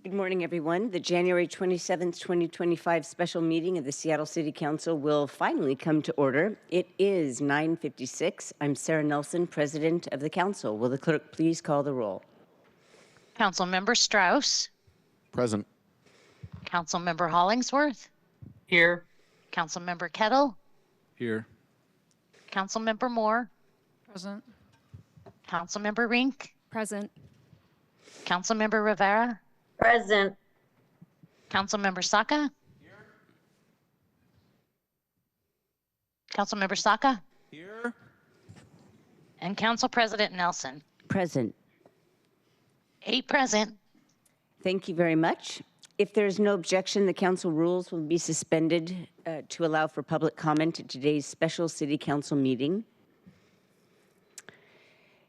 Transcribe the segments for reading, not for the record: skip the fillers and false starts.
Good morning, everyone. The January 27th, 2025 special meeting of the Seattle City Council will finally come to order. It is 9:56. I'm Sarah Nelson, President of the Council. Will the clerk please call the roll? Councilmember Strauss. Present. Councilmember Hollingsworth. Here. Councilmember Kettle. Here. Councilmember Moore. Present. Councilmember Rink. Present. Councilmember Rivera. Present. Councilmember Saka. Here. Councilmember Saka. Here. And Council President Nelson. Present. 8 present. Thank you very much. If there is no objection, the council rules will be suspended to allow for public comment at today's special City Council meeting.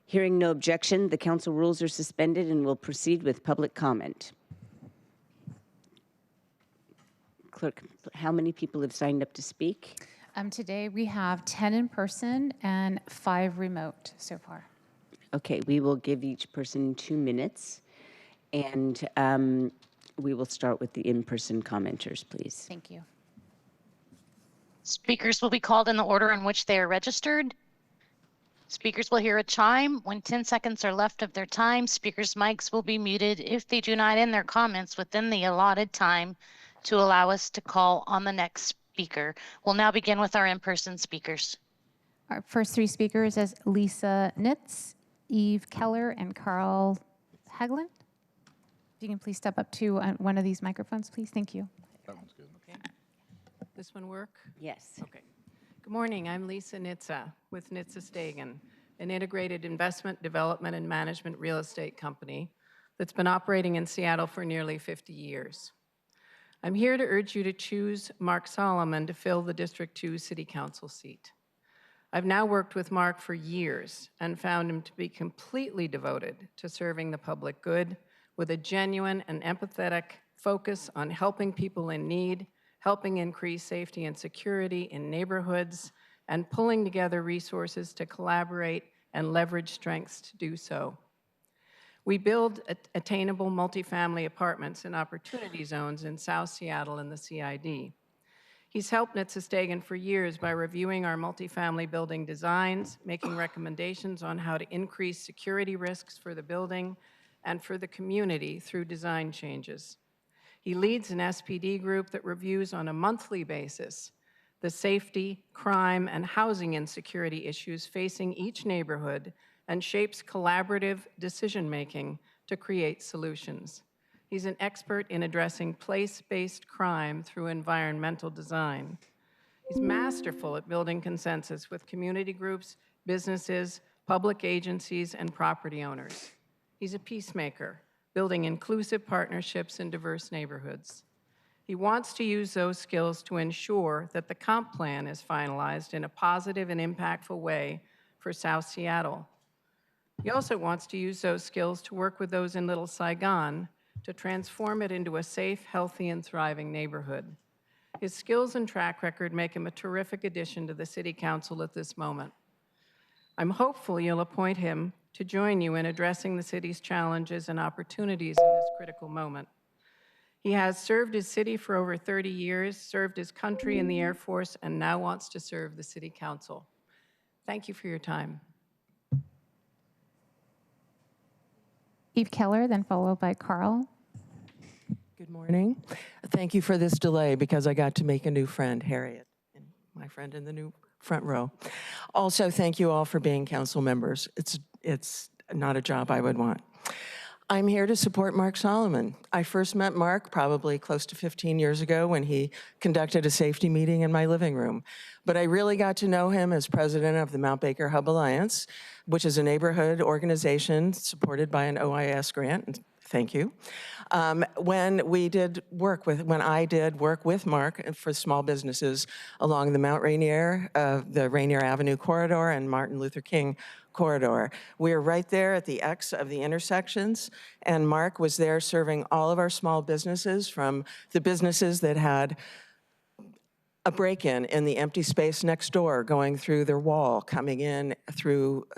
Hearing no objection, the council rules are suspended and will proceed with public comment. Clerk, how many people have signed up to speak? Today we have 10 in person and 5 remote so far. Okay, we will give each person 2 minutes, and we will start with the in-person commenters, please. Thank you. Speakers will be called in the order in which they are registered. Speakers will hear a chime. When 10 seconds are left of their time, speakers' mics will be muted if they do not end their comments within the allotted time to allow us to call on the next speaker. We'll now begin with our in-person speakers. Our first 3 speakers is Lisa Nitz, Eve Keller, and Carl Haglund. If you can please step up to one of these microphones, please. Thank you. That one's good. Okay. This one work? Yes. Okay. Good morning. I'm Lisa Nitza with Nitza Stegan, an integrated investment, development, and management real estate company that's been operating in Seattle for nearly 50 years. I'm here to urge you to choose Mark Solomon to fill the District 2 City Council seat. I've now worked with Mark for years and found him to be completely devoted to serving the public good with a genuine and empathetic focus on helping people in need, helping increase safety and security in neighborhoods, and pulling together resources to collaborate and leverage strengths to do so. We build attainable multifamily apartments in opportunity zones in South Seattle and the CID. He's helped Nitza Stegan for years by reviewing our multifamily building designs, making recommendations on how to increase security risks for the building and for the community through design changes. He leads an SPD group that reviews on a monthly basis the safety, crime, and housing insecurity issues facing each neighborhood and shapes collaborative decision-making to create solutions. He's an expert in addressing place-based crime through environmental design. He's masterful at building consensus with community groups, businesses, public agencies, and property owners. He's a peacemaker, building inclusive partnerships in diverse neighborhoods. He wants to use those skills to ensure that the comp plan is finalized in a positive and impactful way for South Seattle. He also wants to use those skills to work with those in Little Saigon to transform it into a safe, healthy, and thriving neighborhood. His skills and track record make him a terrific addition to the City Council at this moment. I'm hopeful you'll appoint him to join you in addressing the city's challenges and opportunities in this critical moment. He has served his city for over 30 years, served his country in the Air Force, and now wants to serve the City Council. Thank you for your time. Eve Keller, then followed by Carl. Good morning. Thank you for this delay because I got to make a new friend, Harriet, and my friend in the new front row. Also, thank you all for being council members. It's not a job I would want. I'm here to support Mark Solomon. I first met Mark probably close to 15 years ago when he conducted a safety meeting in my living room. But I really got to know him as president of the Mount Baker Hub Alliance, which is a neighborhood organization supported by an OIS grant. Thank you. When I did work with Mark for small businesses along the Mount Rainier, the Rainier Avenue corridor and Martin Luther King corridor. We're right there at the X of the intersections, and Mark was there serving all of our small businesses, from the businesses that had a break-in in the empty space next door, going through their wall, coming in through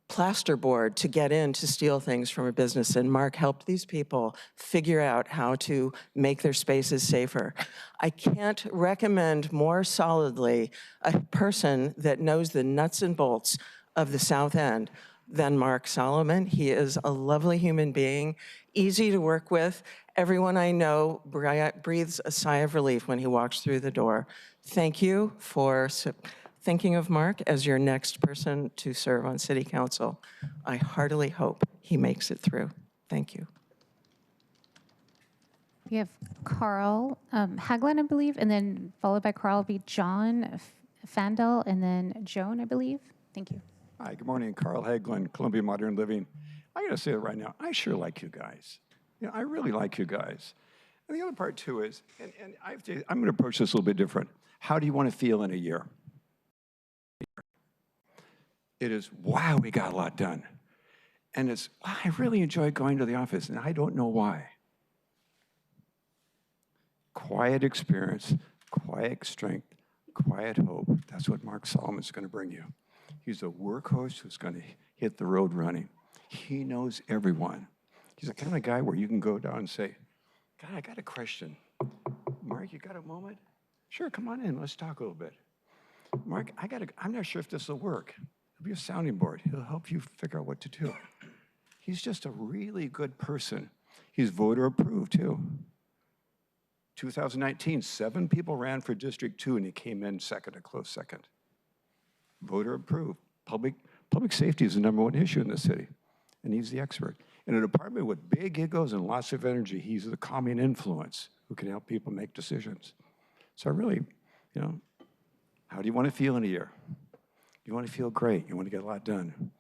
plasterboard to get in to steal things from a business, and Mark helped these people figure out how to make their spaces safer. I can't recommend more solidly a person that knows the nuts and bolts of the South End than Mark Solomon. He is a lovely human being, easy to work with. Everyone I know breathes a sigh of relief when he walks through the door. Thank you for thinking of Mark as your next person to serve on City Council. I heartily hope he makes it through. Thank you. We have Carl Hagelin, I believe, and then followed by Carl will be John Fandel, and then Joan, I believe. Thank you. Hi, good morning. Carl Hagelin, Columbia Modern Living. I got to say it right now, I sure like you guys. You know, I really like you guys. And the other part too is, and I'm going to approach this a little bit different. How do you want to feel in a year? It is, wow, we got a lot done. And it's, wow, I really enjoy going to the office, and I don't know why. Quiet experience, quiet strength, quiet hope. That's what Mark Solomon's going to bring you. He's a workhorse who's going to hit the road running. He knows everyone. He's the kind of guy where you can go down and say, God, I got a question. Mark, you got a moment? Sure, come on in. Let's talk a little bit. Mark, I'm not sure if this will work. He'll be a sounding board. He'll help you figure out what to do. He's just a really good person. He's voter approved, too. 2019, 7 people ran for District 2, and he came in second, a close second. Voter approved. Public safety is the #1 issue in the city, and he's the expert. In a department with big egos and lots of energy, he's the calming influence who can help people make decisions. So I really, you know, how do you want to feel in a year? You want to feel great. You want to get a lot done.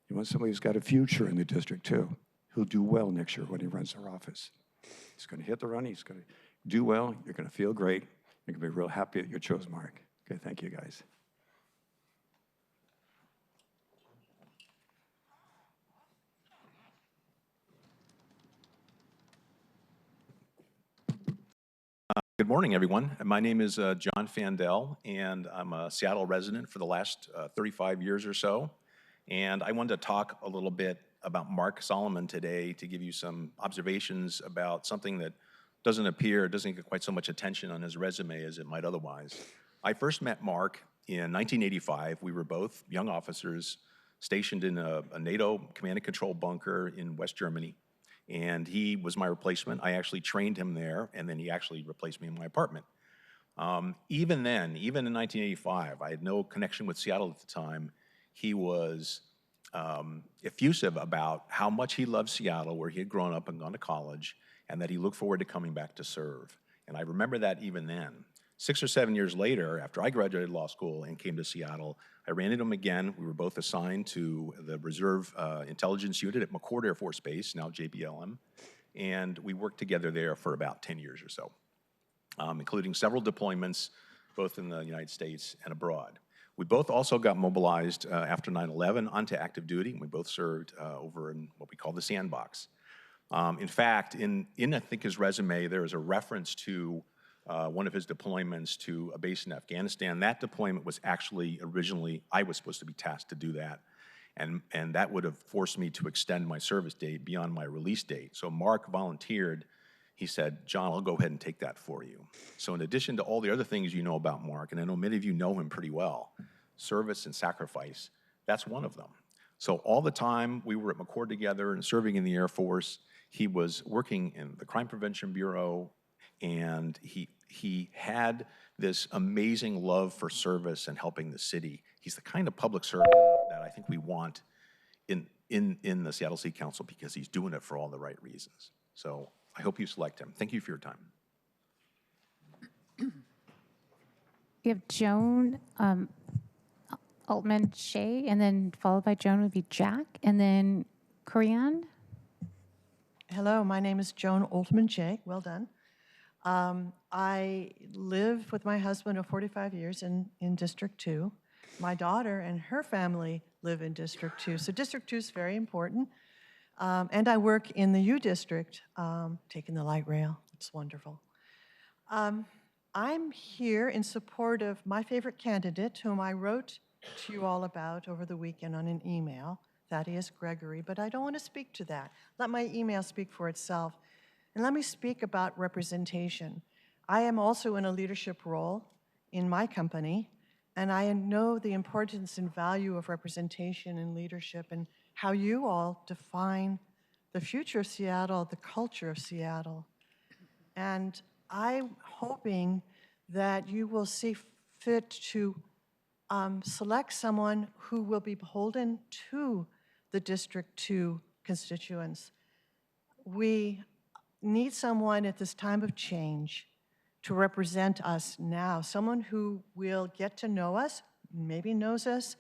You want somebody who's got a future in the district, too. He'll do well next year when he runs our office. He's going to hit the run. He's going to do well. You're going to feel great. You're going to be real happy that you chose Mark. Okay, thank you, guys. Good morning, everyone. My name is John Fandel, and I'm a Seattle resident for the last 35 years or so. And I wanted to talk a little bit about Mark Solomon today to give you some observations about something that doesn't get quite so much attention on his resume as it might otherwise. I first met Mark in 1985. We were both young officers stationed in a NATO command and control bunker in West Germany. And he was my replacement. I actually trained him there, and then he actually replaced me in my apartment. Even then, even in 1985, I had no connection with Seattle at the time. He was effusive about how much he loved Seattle, where he had grown up and gone to college, and that he looked forward to coming back to serve. And I remember that even then. 6 or 7 years later, after I graduated law school and came to Seattle, I ran into him again. We were both assigned to the Reserve Intelligence Unit at McChord Air Force Base, now JBLM, and we worked together there for about 10 years or so, including several deployments, both in the United States and abroad. We both also got mobilized after 9/11 onto active duty, and we both served over in what we call the sandbox. In fact, in I think his resume, there is a reference to one of his deployments to a base in Afghanistan. That deployment was actually originally, I was supposed to be tasked to do that. And that would have forced me to extend my service date beyond my release date. So Mark volunteered. He said, John, I'll go ahead and take that for you. So in addition to all the other things you know about Mark, and I know many of you know him pretty well, service and sacrifice, that's one of them. So all the time we were at McChord together and serving in the Air Force, he was working in the Crime Prevention Bureau, and he had this amazing love for service and helping the city. He's the kind of public servant that I think we want in the Seattle City Council because he's doing it for all the right reasons. So I hope you select him. Thank you for your time. We have Joan Altman Shea, and then followed by Joan would be Jack, and then Corianne. Hello, my name is Joan Altman Shea. Well done. I lived with my husband of 45 years in District 2. My daughter and her family live in District 2. So District 2 is very important. And I work in the U District, taking the light rail. It's wonderful. I'm here in support of my favorite candidate, whom I wrote to you all about over the weekend on an email, Thaddeus Gregory, but I don't want to speak to that. Let my email speak for itself. And let me speak about representation. I am also in a leadership role in my company, and I know the importance and value of representation and leadership and how you all define the future of Seattle, the culture of Seattle. And I'm hoping that you will see fit to select someone who will be beholden to the District 2 constituents. We need someone at this time of change to represent us now, someone who will get to know us, maybe knows us,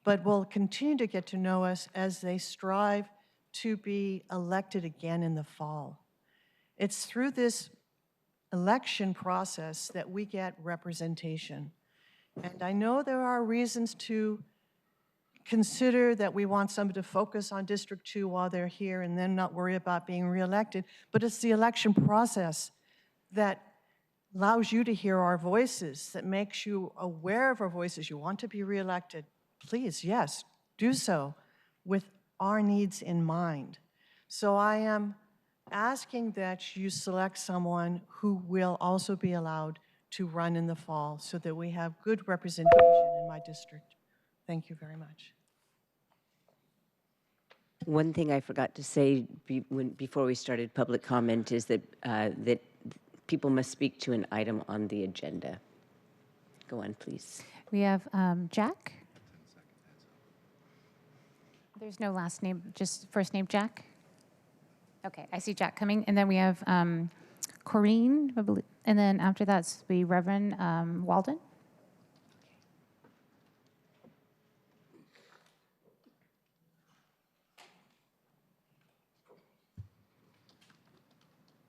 but will continue to get to know us as they strive to be elected again in the fall. It's through this election process that we get representation. And I know there are reasons to consider that we want somebody to focus on District 2 while they're here and then not worry about being reelected, but it's the election process that allows you to hear our voices, that makes you aware of our voices. You want to be reelected, please, yes, do so with our needs in mind. So I am asking that you select someone who will also be allowed to run in the fall so that we have good representation in my district. Thank you very much. One thing I forgot to say before we started public comment is that that people must speak to an item on the agenda. Go on, please. We have Jack. There's no last name, just first name Jack. Okay, I see Jack coming. And then we have Corrine, I believe. And then after that's the Reverend Walden.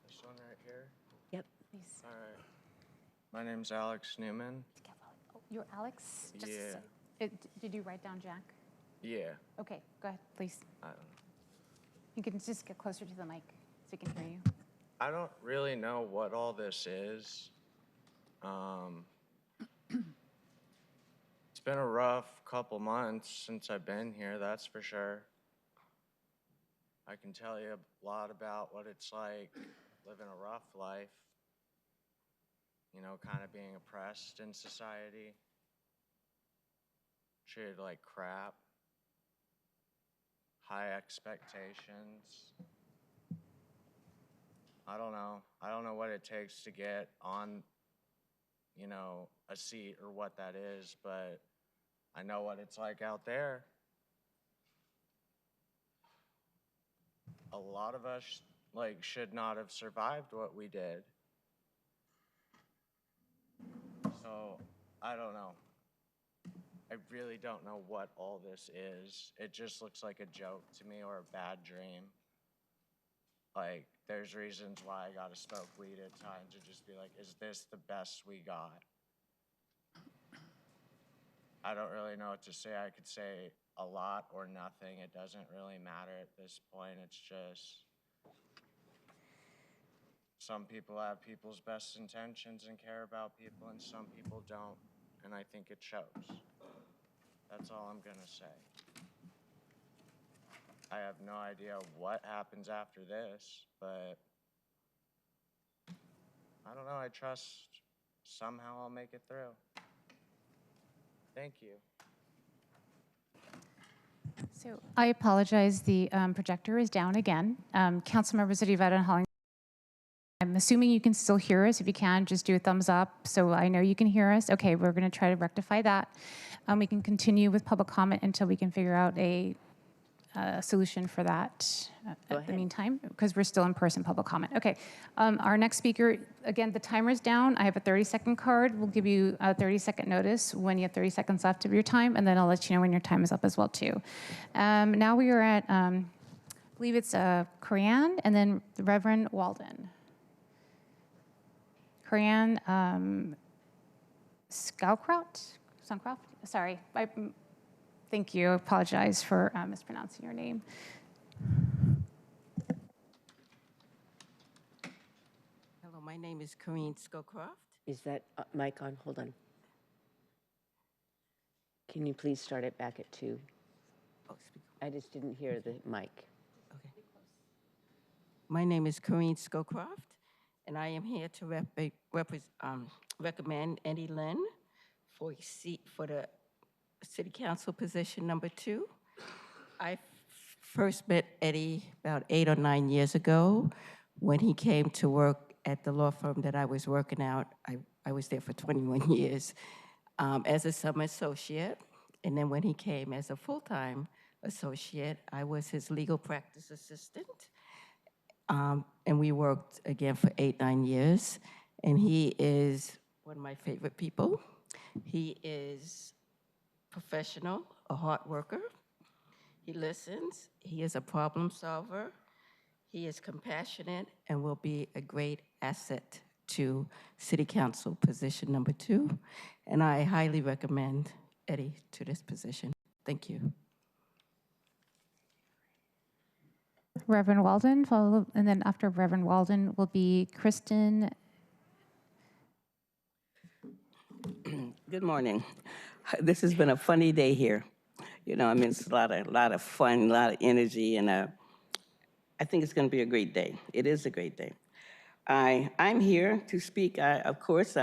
This one right here? Yep. Please. All right. My name's Alex Newman. Oh, you're Alex? Just Yeah. Did you write down Jack? Yeah. Okay, go ahead, please. I don't know. You can just get closer to the mic so we can hear you. I don't really know what all this is. It's been a rough couple months since I've been here, that's for sure. I can tell you a lot about what it's like living a rough life. You know, kind of being oppressed in society. Treated like crap. High expectations. I don't know. I don't know what it takes to get on, you know, a seat or what that is, but I know what it's like out there. A lot of us, like, should not have survived what we did. So, I don't know. I really don't know what all this is. It just looks like a joke to me or a bad dream. Like, there's reasons why I gotta smoke weed at times to just be like, is this the best we got? I don't really know what to say. I could say a lot or nothing. It doesn't really matter at this point. It's just, some people have people's best intentions and care about people, and some people don't. And I think it shows. That's all I'm gonna say. I have no idea what happens after this, but I don't know. I trust somehow I'll make it through. Thank you. So I apologize, the projector is down again. Council members of Yvette and Holling, I'm assuming you can still hear us. If you can, just do a thumbs up so I know you can hear us. Okay, we're going to try to rectify that. We can continue with public comment until we can figure out a solution for that at the meantime, because we're still in person public comment. Okay, our next speaker, again, the timer's down. I have a 30-second card. We'll give you a 30-second notice when you have 30 seconds left of your time, and then I'll let you know when your time is up as well, too. Now we are at, I believe it's Coran and then the Reverend Walden. Coran Scowcroft? Sorry. Thank you. I apologize for mispronouncing your name. Hello, my name is Corinne Scowcroft. Is that mic on? Hold on. Can you please start it back at 2? Oh, speak. I just didn't hear the mic. Okay. My name is Corinne Scowcroft, and I am here to recommend Eddie Lynn for a seat for the City Council position number 2. I first met Eddie about 8 or 9 years ago when he came to work at the law firm that I was working out. I was there for 21 years as a summer associate. And then when he came as a full-time associate, I was his legal practice assistant. And we worked again for 8, 9 years. And he is one of my favorite people. He is professional, a hard worker. He listens. He is a problem solver. He is compassionate and will be a great asset to City Council position number 2. And I highly recommend Eddie to this position. Thank you. Reverend Walden, and then after Reverend Walden will be Kristen. Good morning. This has been a funny day here. You know, I mean, it's a lot of fun, a lot of energy, and I think it's going to be a great day. It is a great day. I'm here to speak, of course,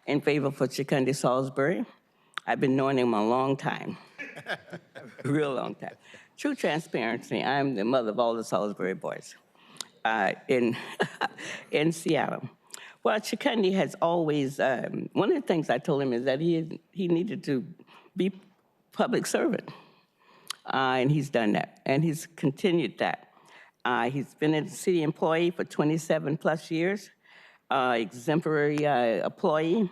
in favor for Chikunde Salisbury. I've been knowing him a long time, a real long time. True transparency, I'm the mother of all the Salisbury boys in Seattle. Well, Chikunde has always, one of the things I told him is that he needed to be public servant. And he's done that, and he's continued that. He's been a city employee for 27 plus years, exemplary employee.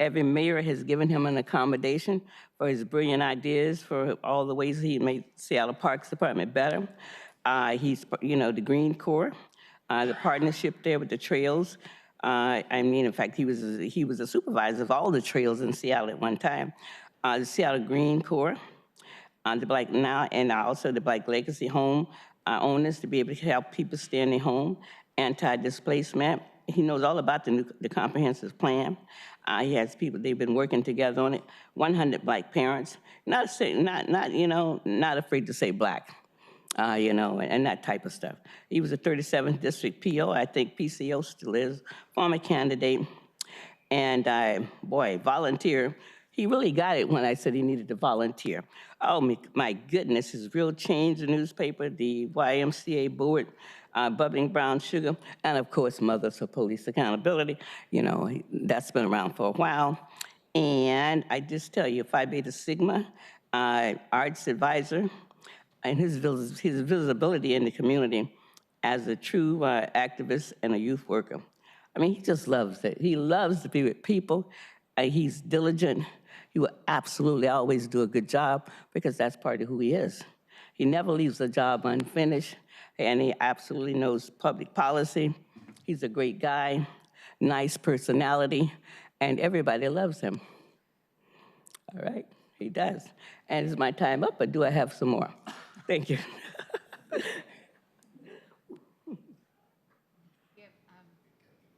Every mayor has given him an accommodation for his brilliant ideas, for all the ways he made Seattle Parks Department better. He's, you know, the Green Corps, the partnership there with the trails. I mean, in fact, he was a supervisor of all the trails in Seattle at one time. The Seattle Green Corps, the Black now, and also the Black Legacy Home owners to be able to help people stay in their home, anti-displacement. He knows all about the comprehensive plan. He has people, they've been working together on it. 100 Black parents, not afraid to say Black, you know, and that type of stuff. He was a 37th District PO, I think PCO still is, former candidate. And boy, volunteer. He really got it when I said he needed to volunteer. Oh, my goodness, his Real Change, the newspaper, the YMCA board, Bubbling Brown Sugar, and of course, Mothers for Police Accountability. You know, that's been around for a while. And I just tell you, Phi Beta Sigma, arts advisor, and his visibility in the community as a true activist and a youth worker. I mean, he just loves it. He loves to be with people. He's diligent. He will absolutely always do a good job because that's part of who he is. He never leaves a job unfinished, and he absolutely knows public policy. He's a great guy, nice personality, and everybody loves him. All right, he does. And is my time up, or do I have some more? Thank you.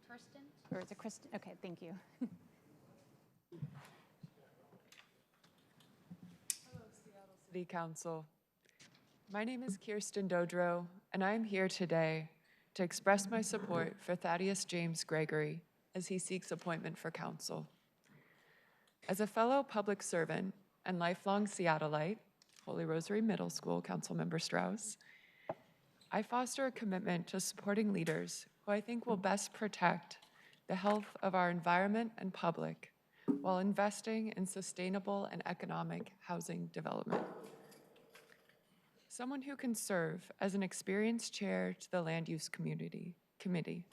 Kirsten? Or is it Kristen? Okay, thank you. City Council. My name is Kirsten Dodro, and I am here today to express my support for Thaddeus James Gregory as he seeks appointment for council. As a fellow public servant and lifelong Seattleite, Holy Rosary Middle School Councilmember Strauss, I foster a commitment to supporting leaders who I think will best protect the health of our environment and public while investing in sustainable and economic housing development. Someone who can serve as an experienced chair to the Land Use Committee,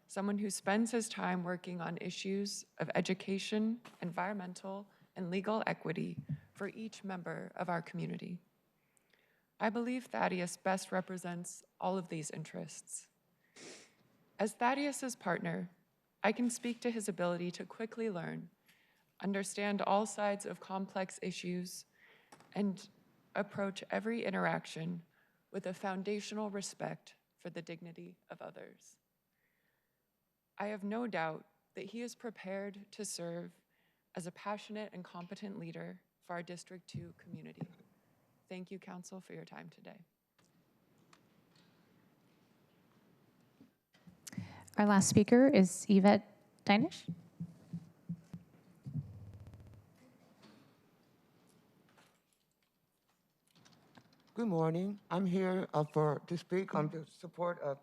someone who spends his time working on issues of education, environmental, and legal equity for each member of our community. I believe Thaddeus best represents all of these interests. As Thaddeus's partner, I can speak to his ability to quickly learn, understand all sides of complex issues, and approach every interaction with a foundational respect for the dignity of others. I have no doubt that he is prepared to serve as a passionate and competent leader for our District 2 community. Thank you, Council, for your time today. Our last speaker is Yvette Dinish. Good morning. I'm here to speak on the support of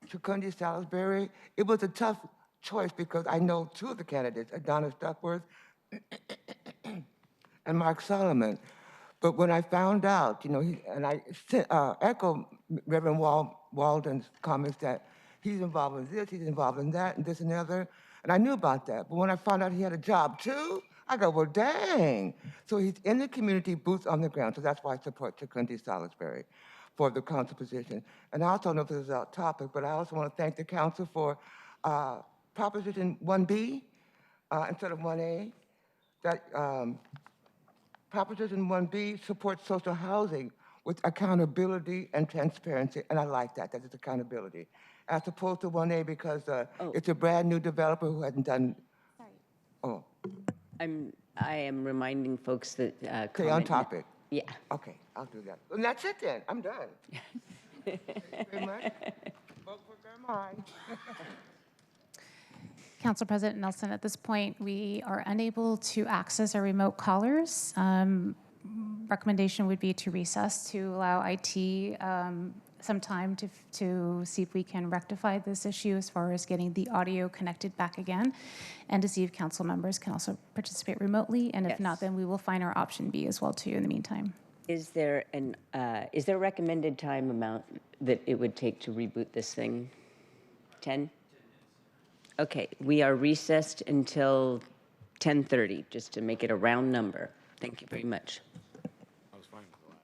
Chukundi Salisbury. It was a tough choice because I know two of the candidates, Adonis Duckworth and Mark Solomon. But when I found out, and I echo Reverend Walden's comments that he's involved in this, he's involved in that, and this and the other, and I knew about that. But when I found out he had a job too, I go, well, dang. So he's in the community, boots on the ground. So that's why I support Chukundi Salisbury for the council position. And I also know this is out topic, but I also want to thank the council for Proposition 1B instead of 1A. That Proposition 1B supports social housing with accountability and transparency, and I like that is accountability, as opposed to 1A because it's a brand new developer who hasn't done. Sorry. Oh. I am reminding folks that Okay, on topic. Yeah. Okay, I'll do that. And that's it then. I'm done. Thank you very much. Vote for Vermont. Council President Nelson, at this point, we are unable to access our remote callers. Recommendation would be to recess to allow IT some time to see if we can rectify this issue as far as getting the audio connected back again, and to see if council members can also participate remotely. And if not, then we will find our option B as well too in the meantime. Is there a recommended time amount that it would take to reboot this thing? 10? Okay, we are recessed until 10:30, just to make it a round number. Thank you very much. I was fine with the last.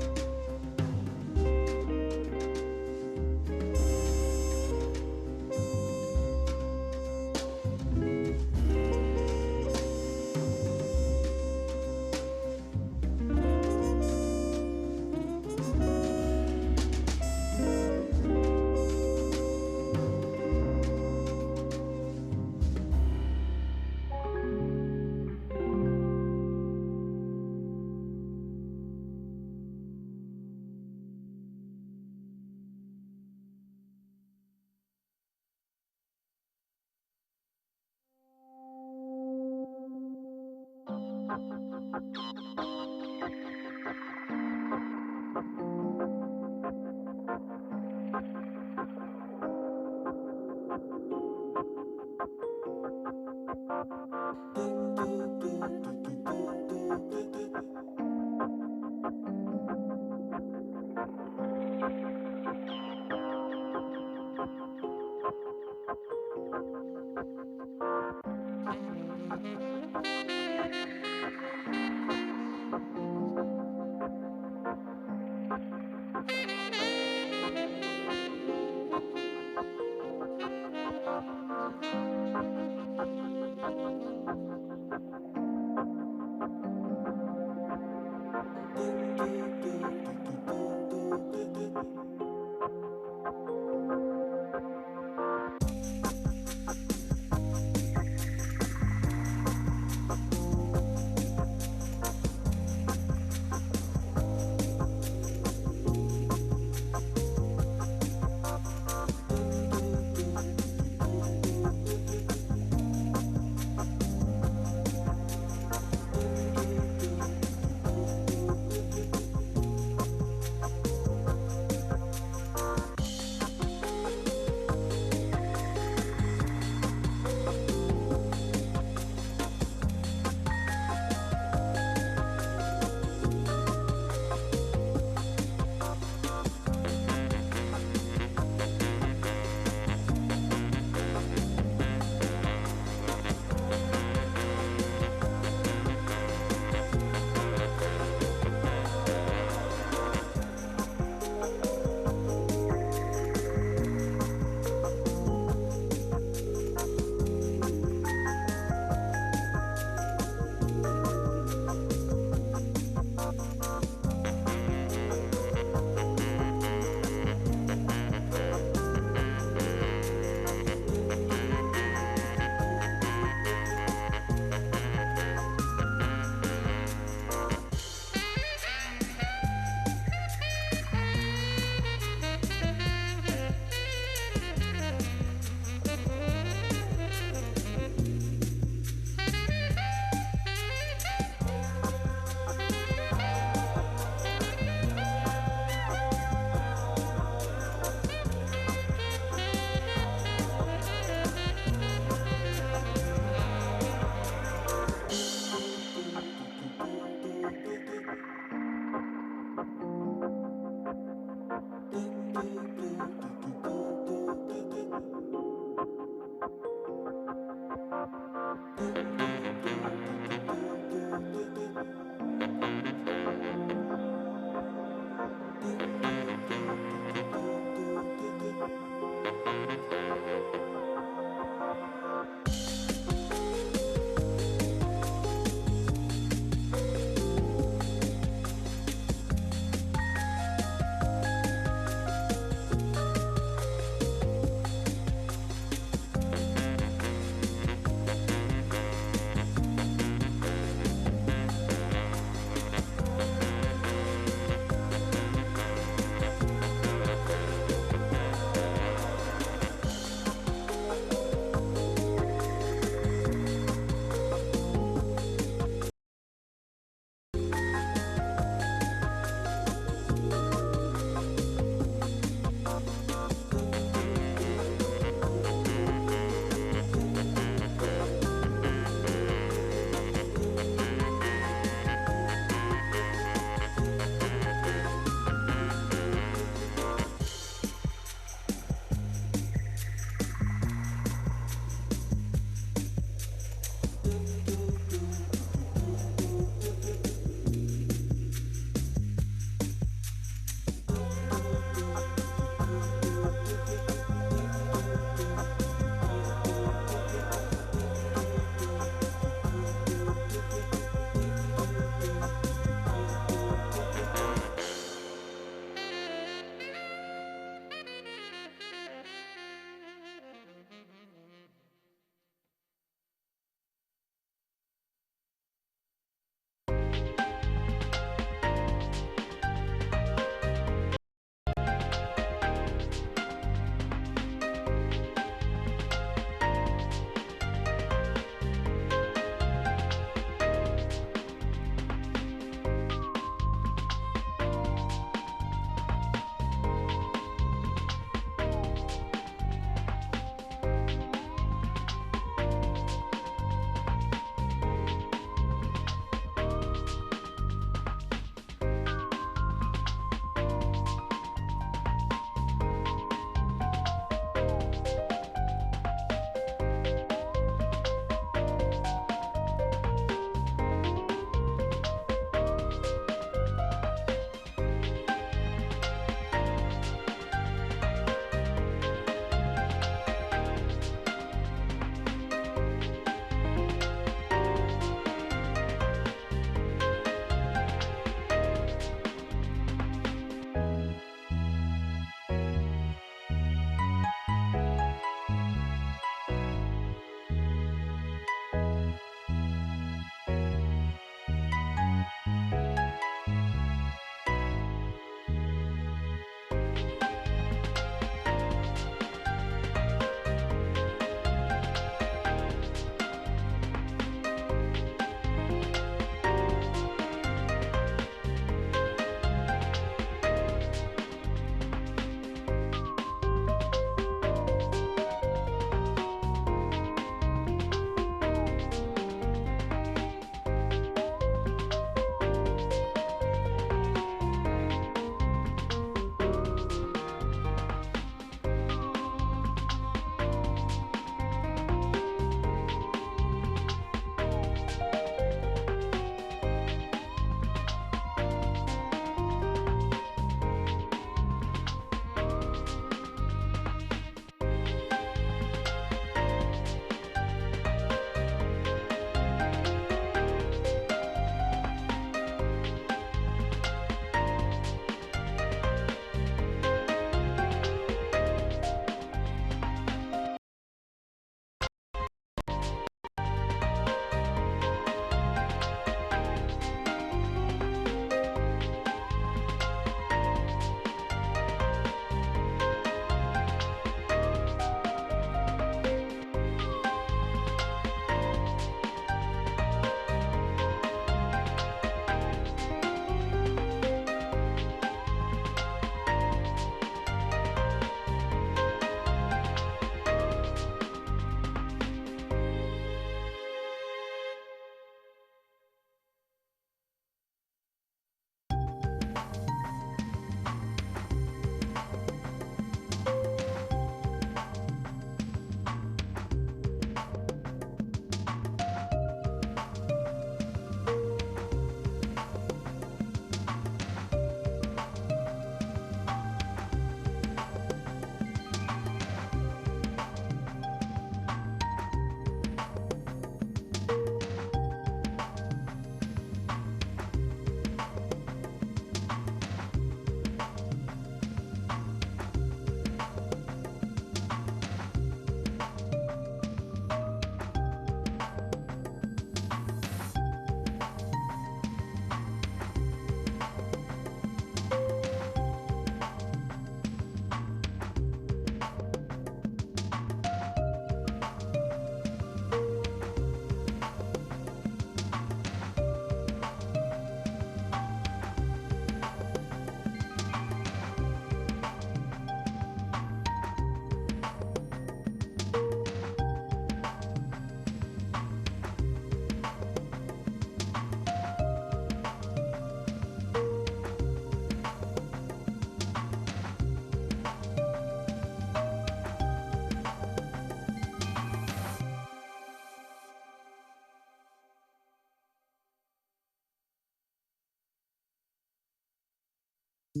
The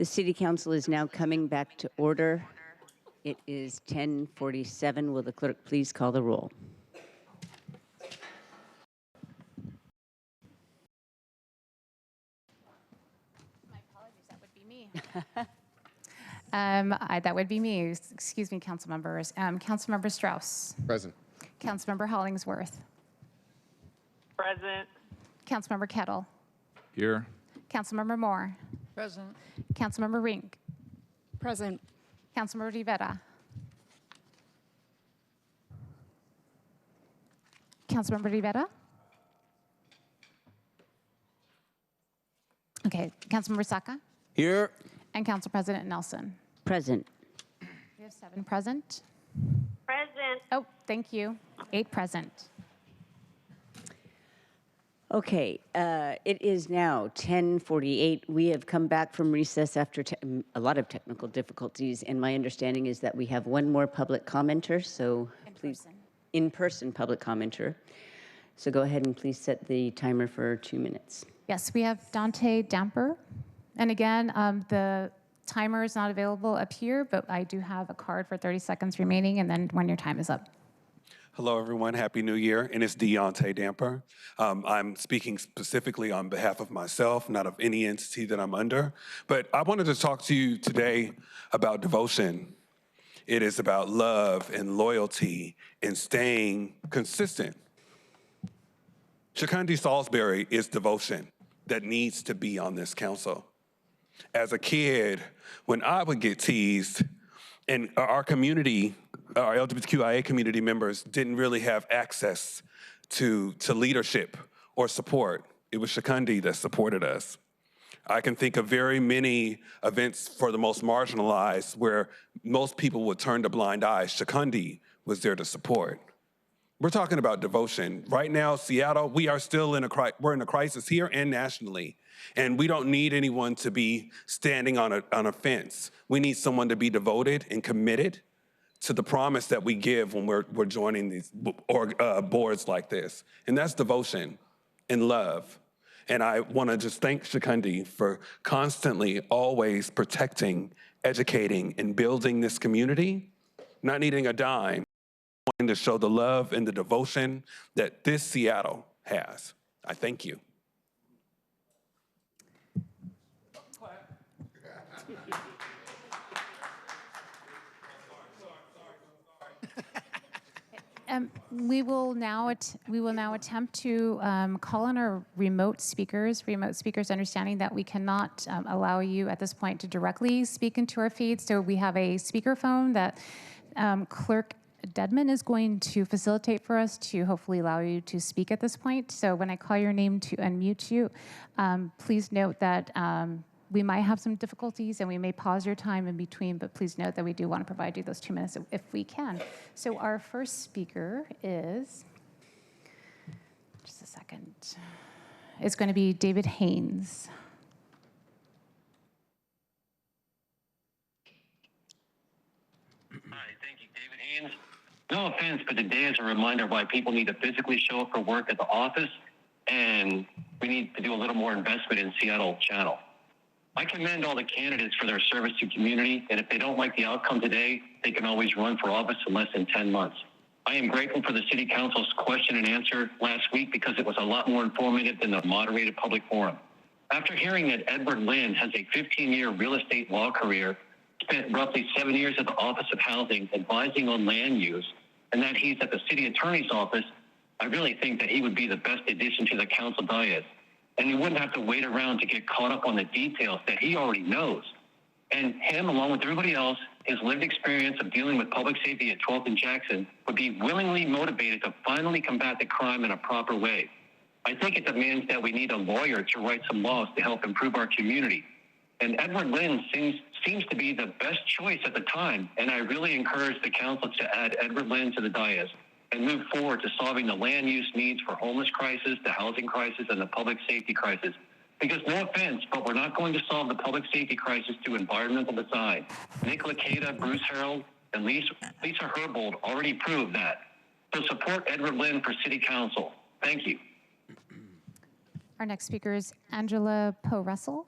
City Council is now coming back to order. It is 10:47. Will the clerk please call the roll? My apologies, that would be me. That would be me. Excuse me, council members. Councilmember Strauss. Present. Councilmember Hollingsworth. Present. Councilmember Kettle. Here. Councilmember Moore. Present. Councilmember Rink. Present. Councilmember Rivera. Councilmember Rivera. Okay, Councilmember Saka. Here. And Council President Nelson. Present. We have 7 present. Present. Oh, thank you. 8 present. Okay, it is now 10:48. We have come back from recess after a lot of technical difficulties, and my understanding is that we have one more public commenter, so please, in-person public commenter. So go ahead and please set the timer for 2 minutes. Yes, we have Dante Damper. And again, the timer is not available up here, but I do have a card for 30 seconds remaining, and then when your time is up. Hello, everyone. Happy New Year. And it's Deontay Damper. I'm speaking specifically on behalf of myself, not of any entity that I'm under. But I wanted to talk to you today about devotion. It is about love and loyalty and staying consistent. Shakandi Salisbury is devotion that needs to be on this council. As a kid, when I would get teased, and our community, our LGBTQIA community members didn't really have access to leadership or support. It was Shakandi that supported us. I can think of very many events for the most marginalized where most people would turn a blind eye. Shakandi was there to support. We're talking about devotion. Right now, Seattle, we are still we're in a crisis here and nationally. And we don't need anyone to be standing on a fence. We need someone to be devoted and committed to the promise that we give when we're joining these boards like this. And that's devotion and love. And I want to just thank Shikundi for constantly always protecting, educating, and building this community, not needing a dime, wanting to show the love and the devotion that this Seattle has. I thank you. We will now attempt to call on our remote speakers. Remote speakers, understanding that we cannot allow you at this point to directly speak into our feed. So we have a speakerphone that Clerk Dedman is going to facilitate for us to hopefully allow you to speak at this point. So when I call your name to unmute you, please note that we might have some difficulties and we may pause your time in between, but please note that we do want to provide you those 2 minutes if we can. So our first speaker is, just a second, it's going to be David Haynes. Hi, thank you, David Haynes. No offense, but today is a reminder why people need to physically show up for work at the office, and we need to do a little more investment in Seattle Channel. I commend all the candidates for their service to community, and if they don't like the outcome today, they can always run for office in less than 10 months. I am grateful for the City Council's question and answer last week because it was a lot more informative than the moderated public forum. After hearing that Edward Lynn has a 15-year real estate law career, spent roughly 7 years at the Office of Housing advising on land use, and that he's at the City Attorney's Office, I really think that he would be the best addition to the council dais. And he wouldn't have to wait around to get caught up on the details that he already knows. And him, along with everybody else, his lived experience of dealing with public safety at 12th and Jackson would be willingly motivated to finally combat the crime in a proper way. I think it demands that we need a lawyer to write some laws to help improve our community. And Edward Lynn seems to be the best choice at the time, and I really encourage the council to add Edward Lynn to the dais and move forward to solving the land use needs for homeless crisis, the housing crisis, and the public safety crisis. Because no offense, but we're not going to solve the public safety crisis through environmental design. Nick Lacada, Bruce Harold, and Lisa Herbold already proved that. So support Edward Lynn for City Council. Thank you. Our next speaker is Angela Poe-Russell.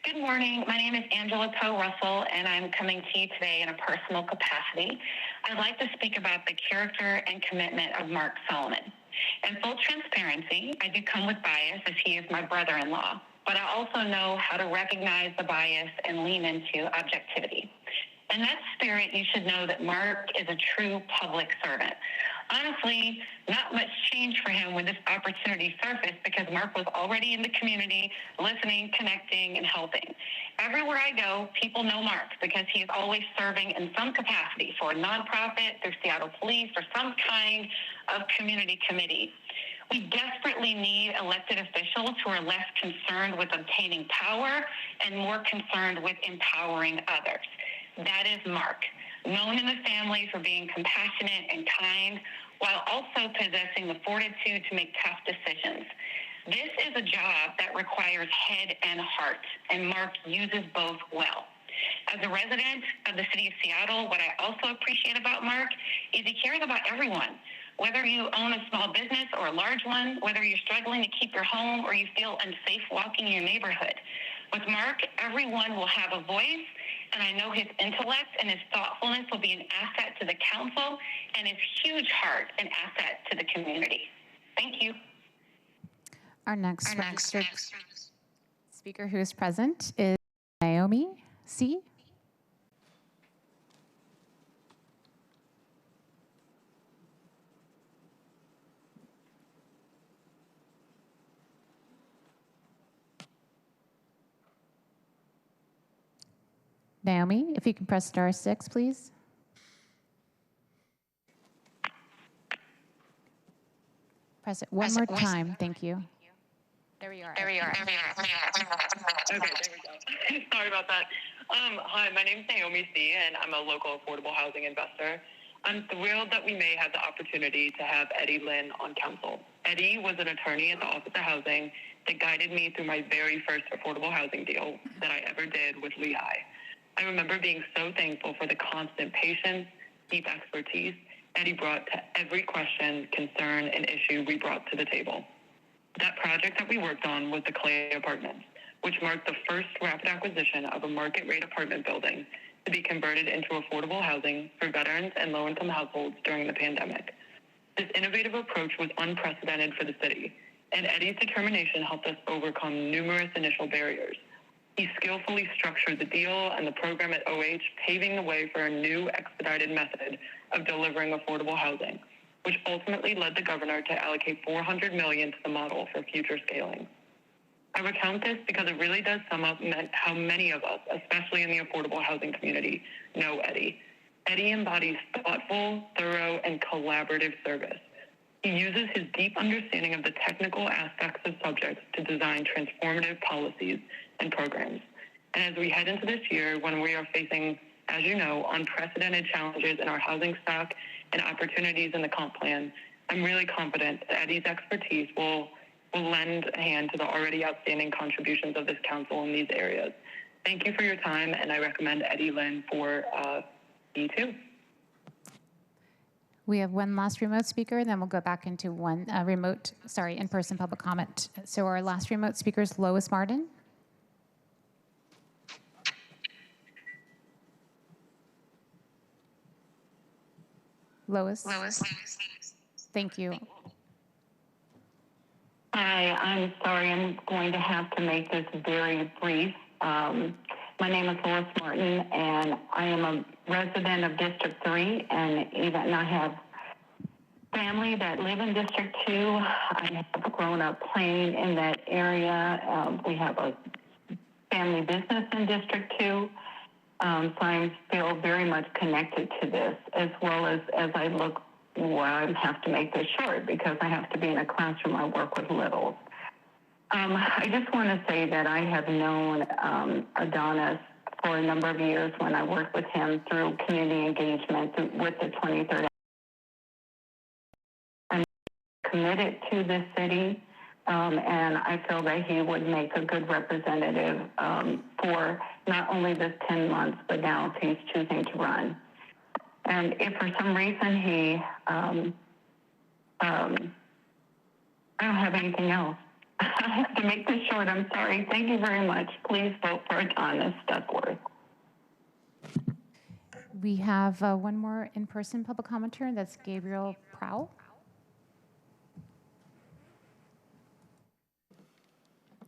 Good morning. My name is Angela Poe-Russell, and I'm coming to you today in a personal capacity. I'd like to speak about the character and commitment of Mark Solomon. In full transparency, I do come with bias as he is my brother-in-law, but I also know how to recognize the bias and lean into objectivity. In that spirit, you should know that Mark is a true public servant. Honestly, not much changed for him when this opportunity surfaced because Mark was already in the community, listening, connecting, and helping. Everywhere I go, people know Mark because he is always serving in some capacity for a nonprofit, through Seattle Police, or some kind of community committee. We desperately need elected officials who are less concerned with obtaining power and more concerned with empowering others. That is Mark, known in the family for being compassionate and kind, while also possessing the fortitude to make tough decisions. This is a job that requires head and heart, and Mark uses both well. As a resident of the city of Seattle, what I also appreciate about Mark is he cares about everyone. Whether you own a small business or a large one, whether you're struggling to keep your home or you feel unsafe walking in your neighborhood. With Mark, everyone will have a voice, and I know his intellect and his thoughtfulness will be an asset to the council and his huge heart an asset to the community. Thank you. Our next speaker who is present is Naomi C. Naomi, if you can press *6, please. Press it one more time. Thank you. There you are. There we are. Okay, there we go. Sorry about that. Hi, my name is Naomi C., and I'm a local affordable housing investor. I'm thrilled that we may have the opportunity to have Eddie Lynn on council. Eddie was an attorney at the Office of Housing that guided me through my very first affordable housing deal that I ever did with Lehigh. I remember being so thankful for the constant patience, deep expertise Eddie brought to every question, concern, and issue we brought to the table. That project that we worked on was the Clay Apartments, which marked the first rapid acquisition of a market rate apartment building to be converted into affordable housing for veterans and low-income households during the pandemic. This innovative approach was unprecedented for the city, and Eddie's determination helped us overcome numerous initial barriers. He skillfully structured the deal and the program at OH, paving the way for a new expedited method of delivering affordable housing, which ultimately led the governor to allocate $400 million to the model for future scaling. I recount this because it really does sum up how many of us, especially in the affordable housing community, know Eddie. Eddie embodies thoughtful, thorough, and collaborative service. He uses his deep understanding of the technical aspects of subjects to design transformative policies and programs. And as we head into this year, when we are facing, as you know, unprecedented challenges in our housing stock and opportunities in the comp plan, I'm really confident that Eddie's expertise will lend a hand to the already outstanding contributions of this council in these areas. Thank you for your time, and I recommend Eddie Lynn for E2. We have one last remote speaker, and then we'll go back into one in-person public comment. So our last remote speaker is Lois Martin. Lois. Thank you. Hi, I'm sorry. I'm going to have to make this very brief. My name is Lois Martin, and I am a resident of District 3, and I have family that live in District 2. I have grown up playing in that area. We have a family business in District 2, so I feel very much connected to this, as well as I look. Well, I have to make this short because I have to be in a classroom. I work with littles. I just want to say that I have known Adonis for a number of years when I worked with him through community engagement with the 23rd. I'm committed to this city, and I feel that he would make a good representative for not only this 10 months, but now if he's choosing to run. And if for some reason he, I don't have anything else. I have to make this short. I'm sorry. Thank you very much. Please vote for Adonis Duckworth. We have one more in-person public commenter, and that's Gabriel Prowl.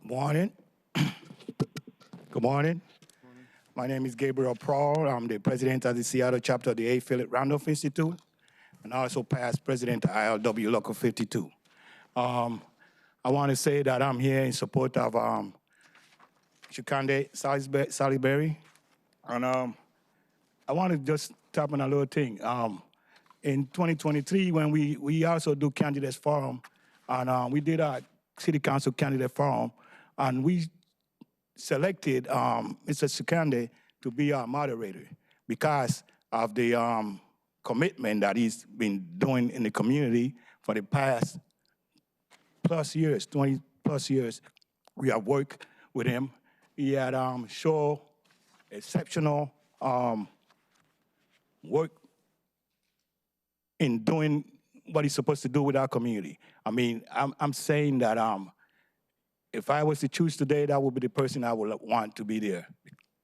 Morning. Good morning. My name is Gabriel Prowl. I'm the president of the Seattle chapter of the A. Philip Randolph Institute, and also past president of ILW Local 52. I want to say that I'm here in support of Shikande Salisbury. And I want to just tap on a little thing. In 2023, when we also do candidates forum, and we did our city council candidate forum, and we selected Mr. Shikande to be our moderator because of the commitment that he's been doing in the community for the past 20 plus years. We have worked with him. He had shown exceptional work in doing what he's supposed to do with our community. I mean, I'm saying that if I was to choose today, that would be the person I would want to be there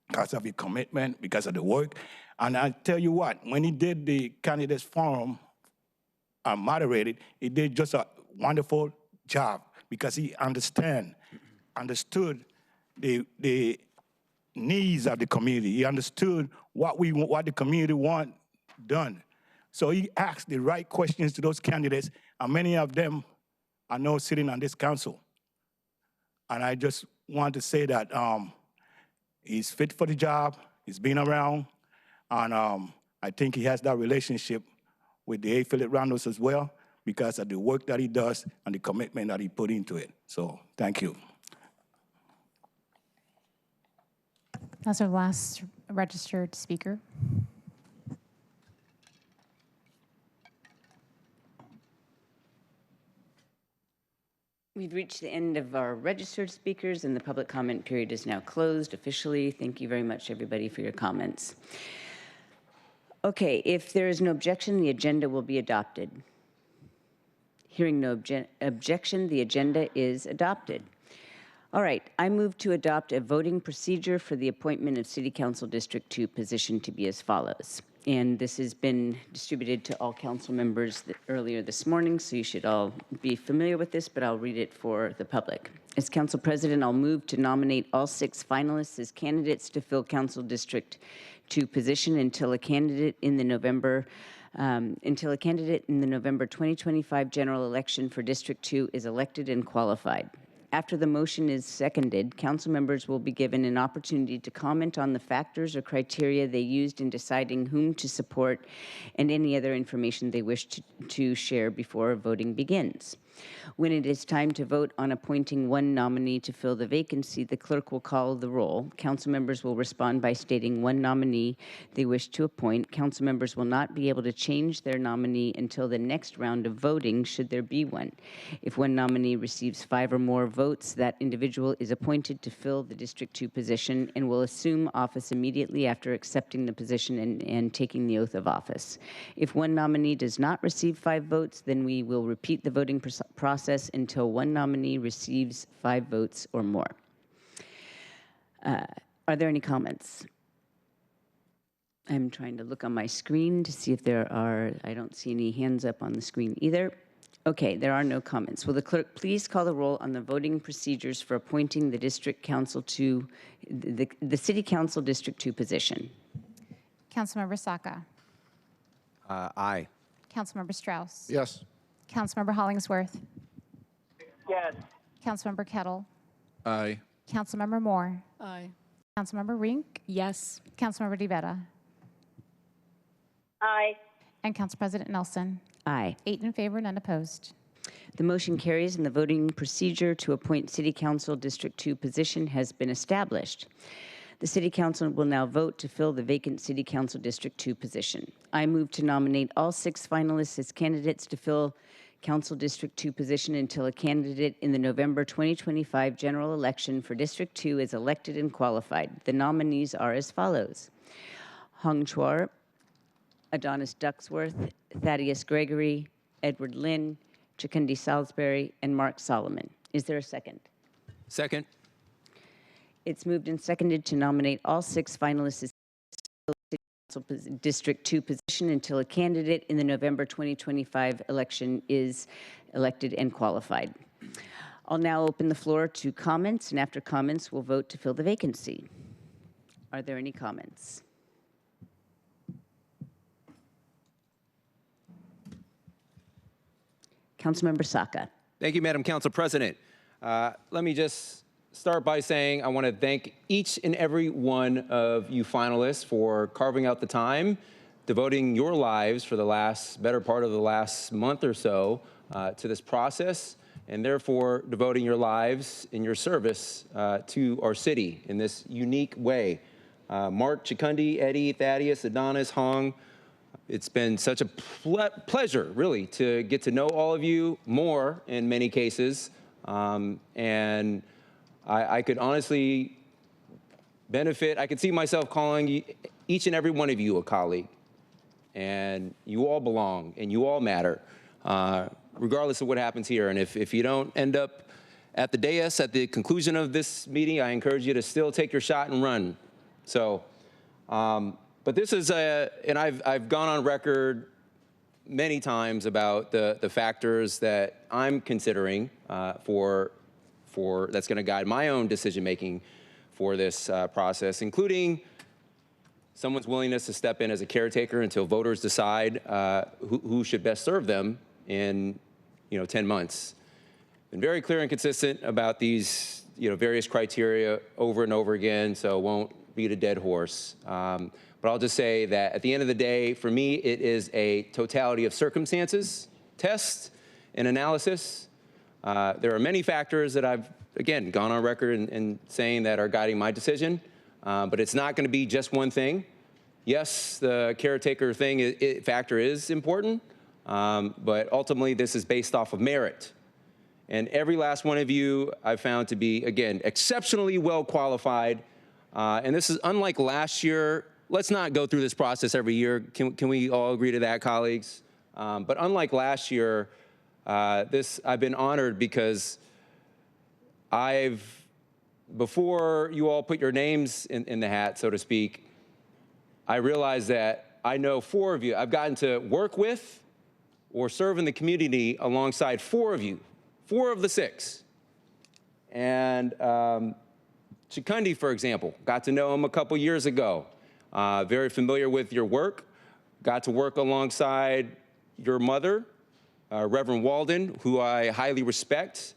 because of his commitment, because of the work. And I tell you what, when he did the candidates forum, moderated, he did just a wonderful job because he understood the needs of the community. He understood what the community want done. So he asked the right questions to those candidates, and many of them are now sitting on this council. And I just want to say that he's fit for the job, he's been around, and I think he has that relationship with the A. Philip Randolph as well. because of the work that he does and the commitment that he put into it. So thank you. That's our last registered speaker. We've reached the end of our registered speakers, and the public comment period is now closed officially. Thank you very much, everybody, for your comments. Okay, if there is no objection, the agenda will be adopted. Hearing no objection, the agenda is adopted. All right, I move to adopt a voting procedure for the appointment of City Council District 2 position to be as follows. And this has been distributed to all council members earlier this morning, so you should all be familiar with this, but I'll read it for the public. As council president, I'll move to nominate all 6 finalists as candidates to fill Council District 2 position until a candidate in the November 2025 general election for District 2 is elected and qualified. After the motion is seconded, council members will be given an opportunity to comment on the factors or criteria they used in deciding whom to support and any other information they wish to share before voting begins. When it is time to vote on appointing one nominee to fill the vacancy, the clerk will call the roll. Council members will respond by stating one nominee they wish to appoint. Council members will not be able to change their nominee until the next round of voting, should there be one. If one nominee receives 5 or more votes, that individual is appointed to fill the District 2 position and will assume office immediately after accepting the position and taking the oath of office. If one nominee does not receive 5 votes, then we will repeat the voting process until one nominee receives 5 votes or more. Are there any comments? I'm trying to look on my screen to see if there are. I don't see any hands up on the screen either. Okay, there are no comments. Will the clerk please call the roll on the voting procedures for appointing the District Council to the City Council District 2 position? Councilmember Saka. Aye. Councilmember Strauss. Yes. Councilmember Hollingsworth. Yes. Councilmember Kettle. Aye. Councilmember Moore. Aye. Councilmember Rink. Yes. Councilmember DeVetta. Aye. And Council President Nelson. Aye. 8 in favor, none opposed. The motion carries and the voting procedure to appoint City Council District 2 position has been established. The City Council will now vote to fill the vacant City Council District 2 position. I move to nominate all 6 finalists as candidates to fill Council District 2 position until a candidate in the November 2025 general election for District 2 is elected and qualified. The nominees are as follows: Hong Chua, Adonis Ducksworth, Thaddeus Gregory, Edward Lynn, Chakundi Salisbury, and Mark Solomon. Is there a second? Second. It's moved and seconded to nominate all 6 finalists as Council District 2 position until a candidate in the November 2025 election is elected and qualified. I'll now open the floor to comments, and after comments, we'll vote to fill the vacancy. Are there any comments? Councilmember Saka. Thank you, Madam Council President. Let me just start by saying I want to thank each and every one of you finalists for carving out the time, devoting your lives for the better part of the last month or so to this process, and therefore devoting your lives in your service to our city in this unique way. Mark, Chakundi, Eddie, Thaddeus, Adonis, Hong, it's been such a pleasure, really, to get to know all of you more in many cases. And I could honestly benefit. I could see myself calling each and every one of you a colleague. And you all belong, and you all matter, regardless of what happens here. And if you don't end up at the dais at the conclusion of this meeting, I encourage you to still take your shot and run. So, but this is and I've gone on record many times about the factors that I'm considering that's going to guide my own decision-making for this process, including someone's willingness to step in as a caretaker until voters decide who should best serve them in 10 months. Been very clear and consistent about these various criteria over and over again, so won't beat a dead horse. But I'll just say that at the end of the day, for me, it is a totality of circumstances test and analysis. There are many factors that I've, again, gone on record in saying that are guiding my decision, but it's not going to be just one thing. Yes, the caretaker factor is important, but ultimately this is based off of merit. And every last one of you I've found to be, again, exceptionally well qualified. And this is unlike last year. Let's not go through this process every year. Can we all agree to that, colleagues? But unlike last year, I've been honored because before you all put your names in the hat, so to speak, I realized that I know 4 of you. I've gotten to work with or serve in the community alongside 4 of you, 4 of the 6. And Chikundi, for example, got to know him a couple years ago. Very familiar with your work. Got to work alongside your mother, Reverend Walden, who I highly respect.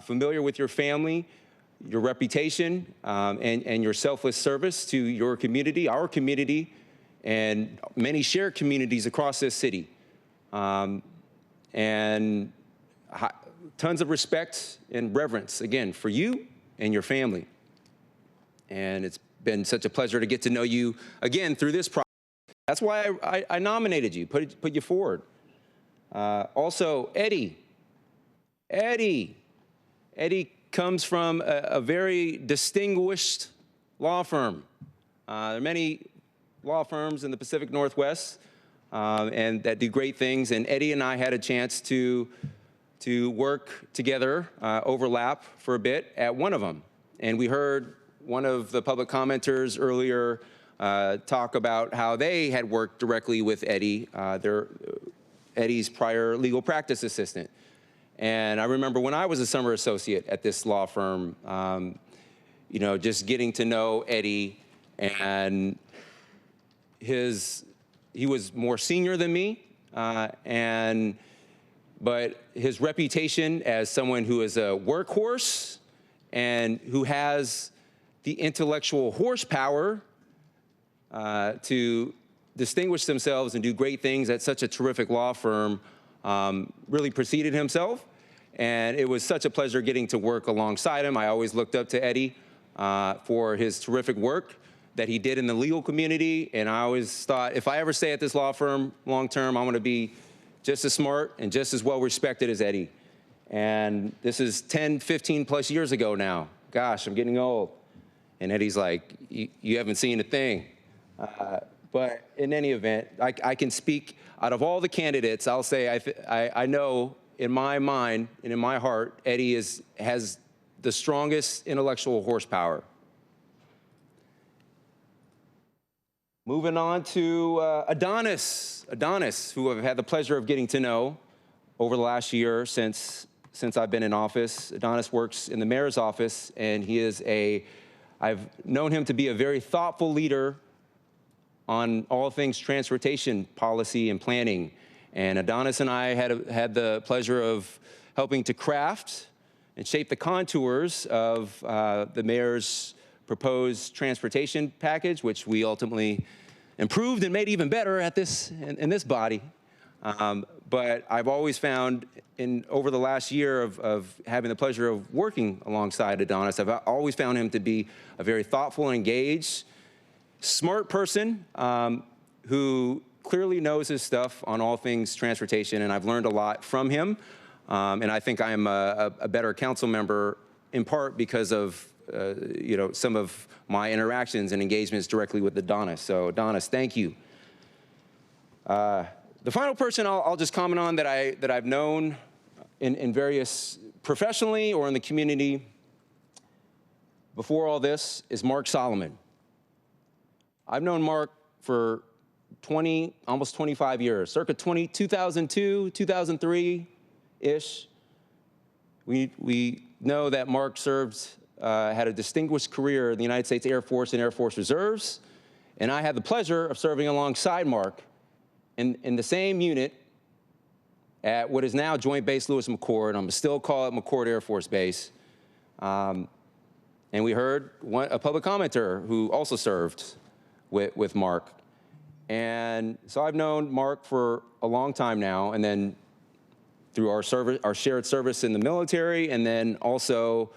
Familiar with your family, your reputation, and your selfless service to your community, our community, and many shared communities across this city. And tons of respect and reverence, again, for you and your family. And it's been such a pleasure to get to know you again through this process. That's why I nominated you, put you forward. Also, Eddie comes from a very distinguished law firm. There are many law firms in the Pacific Northwest and that do great things. And Eddie and I had a chance to work together, overlap for a bit at one of them. And we heard one of the public commenters earlier talk about how they had worked directly with Eddie, Eddie's prior legal practice assistant. And I remember when I was a summer associate at this law firm, you know, just getting to know Eddie, and he was more senior than me, but his reputation as someone who is a workhorse and who has the intellectual horsepower to distinguish themselves and do great things at such a terrific law firm really preceded himself. And it was such a pleasure getting to work alongside him. I always looked up to Eddie for his terrific work that he did in the legal community. And I always thought, if I ever stay at this law firm long term, I want to be just as smart and just as well respected as Eddie. And this is 10, 15 plus years ago now. Gosh, I'm getting old. And Eddie's like, you haven't seen a thing. But in any event, I can speak out of all the candidates. I'll say I know in my mind and in my heart, Eddie has the strongest intellectual horsepower. Moving on to Adonis, who I've had the pleasure of getting to know over the last year since I've been in office. Adonis works in the mayor's office, and I've known him to be a very thoughtful leader on all things transportation policy and planning. And Adonis and I had the pleasure of helping to craft and shape the contours of the mayor's proposed transportation package, which we ultimately improved and made even better in this body. But I've always found over the last year of having the pleasure of working alongside Adonis, I've always found him to be a very thoughtful and engaged, smart person who clearly knows his stuff on all things transportation, and I've learned a lot from him. And I think I am a better council member in part because of some of my interactions and engagements directly with Adonis. So Adonis, thank you. The final person I'll just comment on that I've known in various professionally or in the community before all this is Mark Solomon. I've known Mark for almost 25 years, circa 2002, 2003-ish. We know that Mark had a distinguished career in the United States Air Force and Air Force Reserves, and I had the pleasure of serving alongside Mark in the same unit at what is now Joint Base Lewis McChord. I'm going to still call it McChord Air Force Base. And we heard a public commenter who also served with Mark. And so I've known Mark for a long time now, and then through our shared service in the military, and then also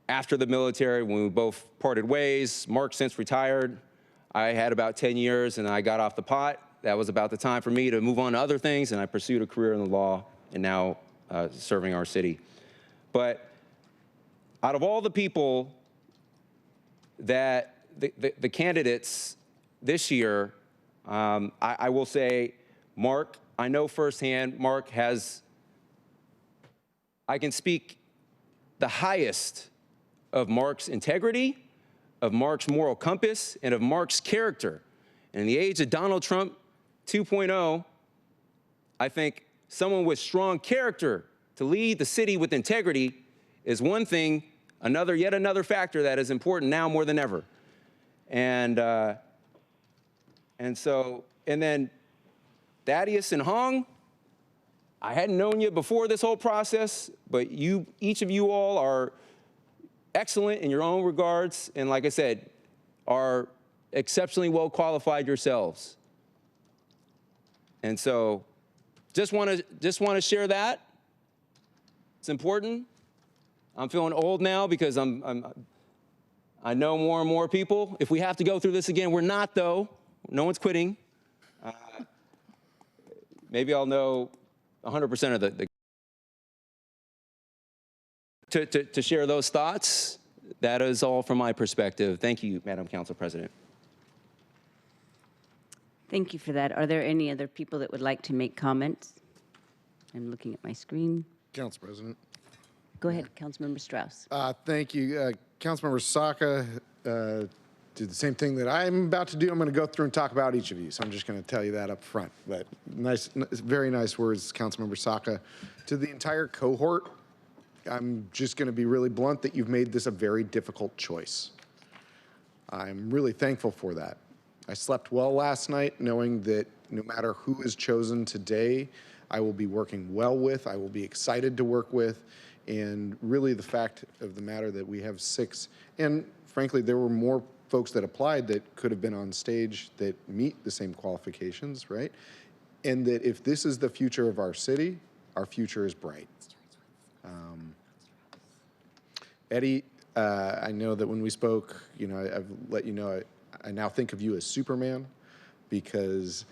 after the military, when we both parted ways. Mark since retired. I had about 10 years and I got off the pot. That was about the time for me to move on to other things, and I pursued a career in the law and now serving our city. But out of all the people that the candidates this year, I will say, Mark, I know firsthand, Mark has, I can speak the highest of Mark's integrity, of Mark's moral compass, and of Mark's character. And in the age of Donald Trump 2.0, I think someone with strong character to lead the city with integrity is one thing, yet another factor that is important now more than ever. And then Thaddeus and Hong, I hadn't known you before this whole process, but each of you all are excellent in your own regards, and like I said, are exceptionally well qualified yourselves. And so, just want to share that. It's important. I'm feeling old now because I know more and more people. If we have to go through this again, we're not though. No one's quitting. Maybe I'll know 100% of to share those thoughts. That is all from my perspective. Thank you, Madam Council President. Thank you for that. Are there any other people that would like to make comments? I'm looking at my screen. Council President. Go ahead, Councilmember Strauss. Thank you. Councilmember Saka did the same thing that I'm about to do. I'm going to go through and talk about each of you, so I'm just going to tell you that up front. But very nice words, Councilmember Saka. To the entire cohort, I'm just going to be really blunt that you've made this a very difficult choice. I'm really thankful for that. I slept well last night knowing that no matter who is chosen today, I will be working well with, I will be excited to work with, and really the fact of the matter that we have 6, and frankly, there were more folks that applied that could have been on stage that meet the same qualifications, right? And that if this is the future of our city, our future is bright. Eddie, I know that when we spoke, I've let you know I now think of you as Superman, because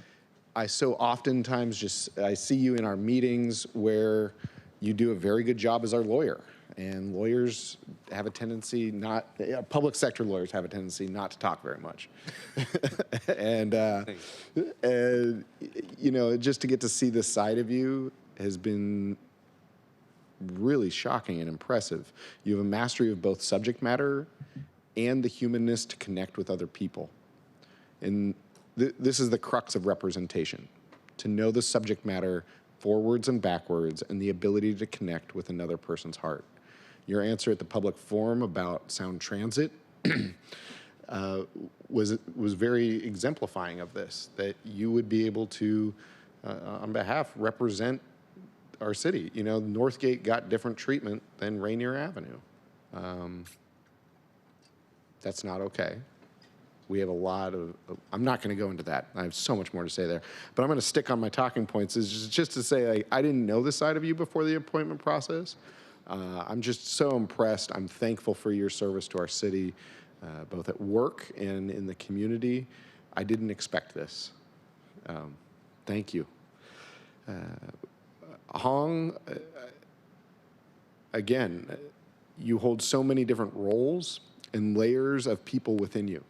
I so oftentimes I see you in our meetings where you do a very good job as our lawyer. And lawyers have a tendency public sector lawyers have a tendency not to talk very much. And just to get to see this side of you has been really shocking and impressive. You have a mastery of both subject matter and the humanness to connect with other people. And this is the crux of representation, to know the subject matter forwards and backwards and the ability to connect with another person's heart. Your answer at the public forum about sound transit was very exemplifying of this, that you would be able to, on behalf, represent our city. Northgate got different treatment than Rainier Avenue. That's not okay. We have a lot of, I'm not going to go into that. I have so much more to say there. But I'm going to stick on my talking points, is just to say, I didn't know this side of you before the appointment process. I'm just so impressed. I'm thankful for your service to our city, both at work and in the community. I didn't expect this. Thank you. Hong, again, you hold so many different roles and layers of people within you.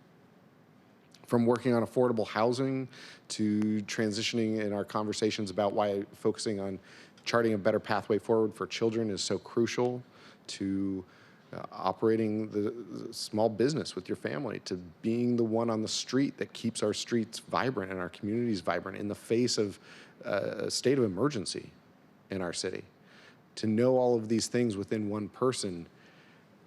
From working on affordable housing to transitioning in our conversations about why focusing on charting a better pathway forward for children is so crucial, to operating the small business with your family, to being the one on the street that keeps our streets vibrant and our communities vibrant in the face of a state of emergency in our city. To know all of these things within one person,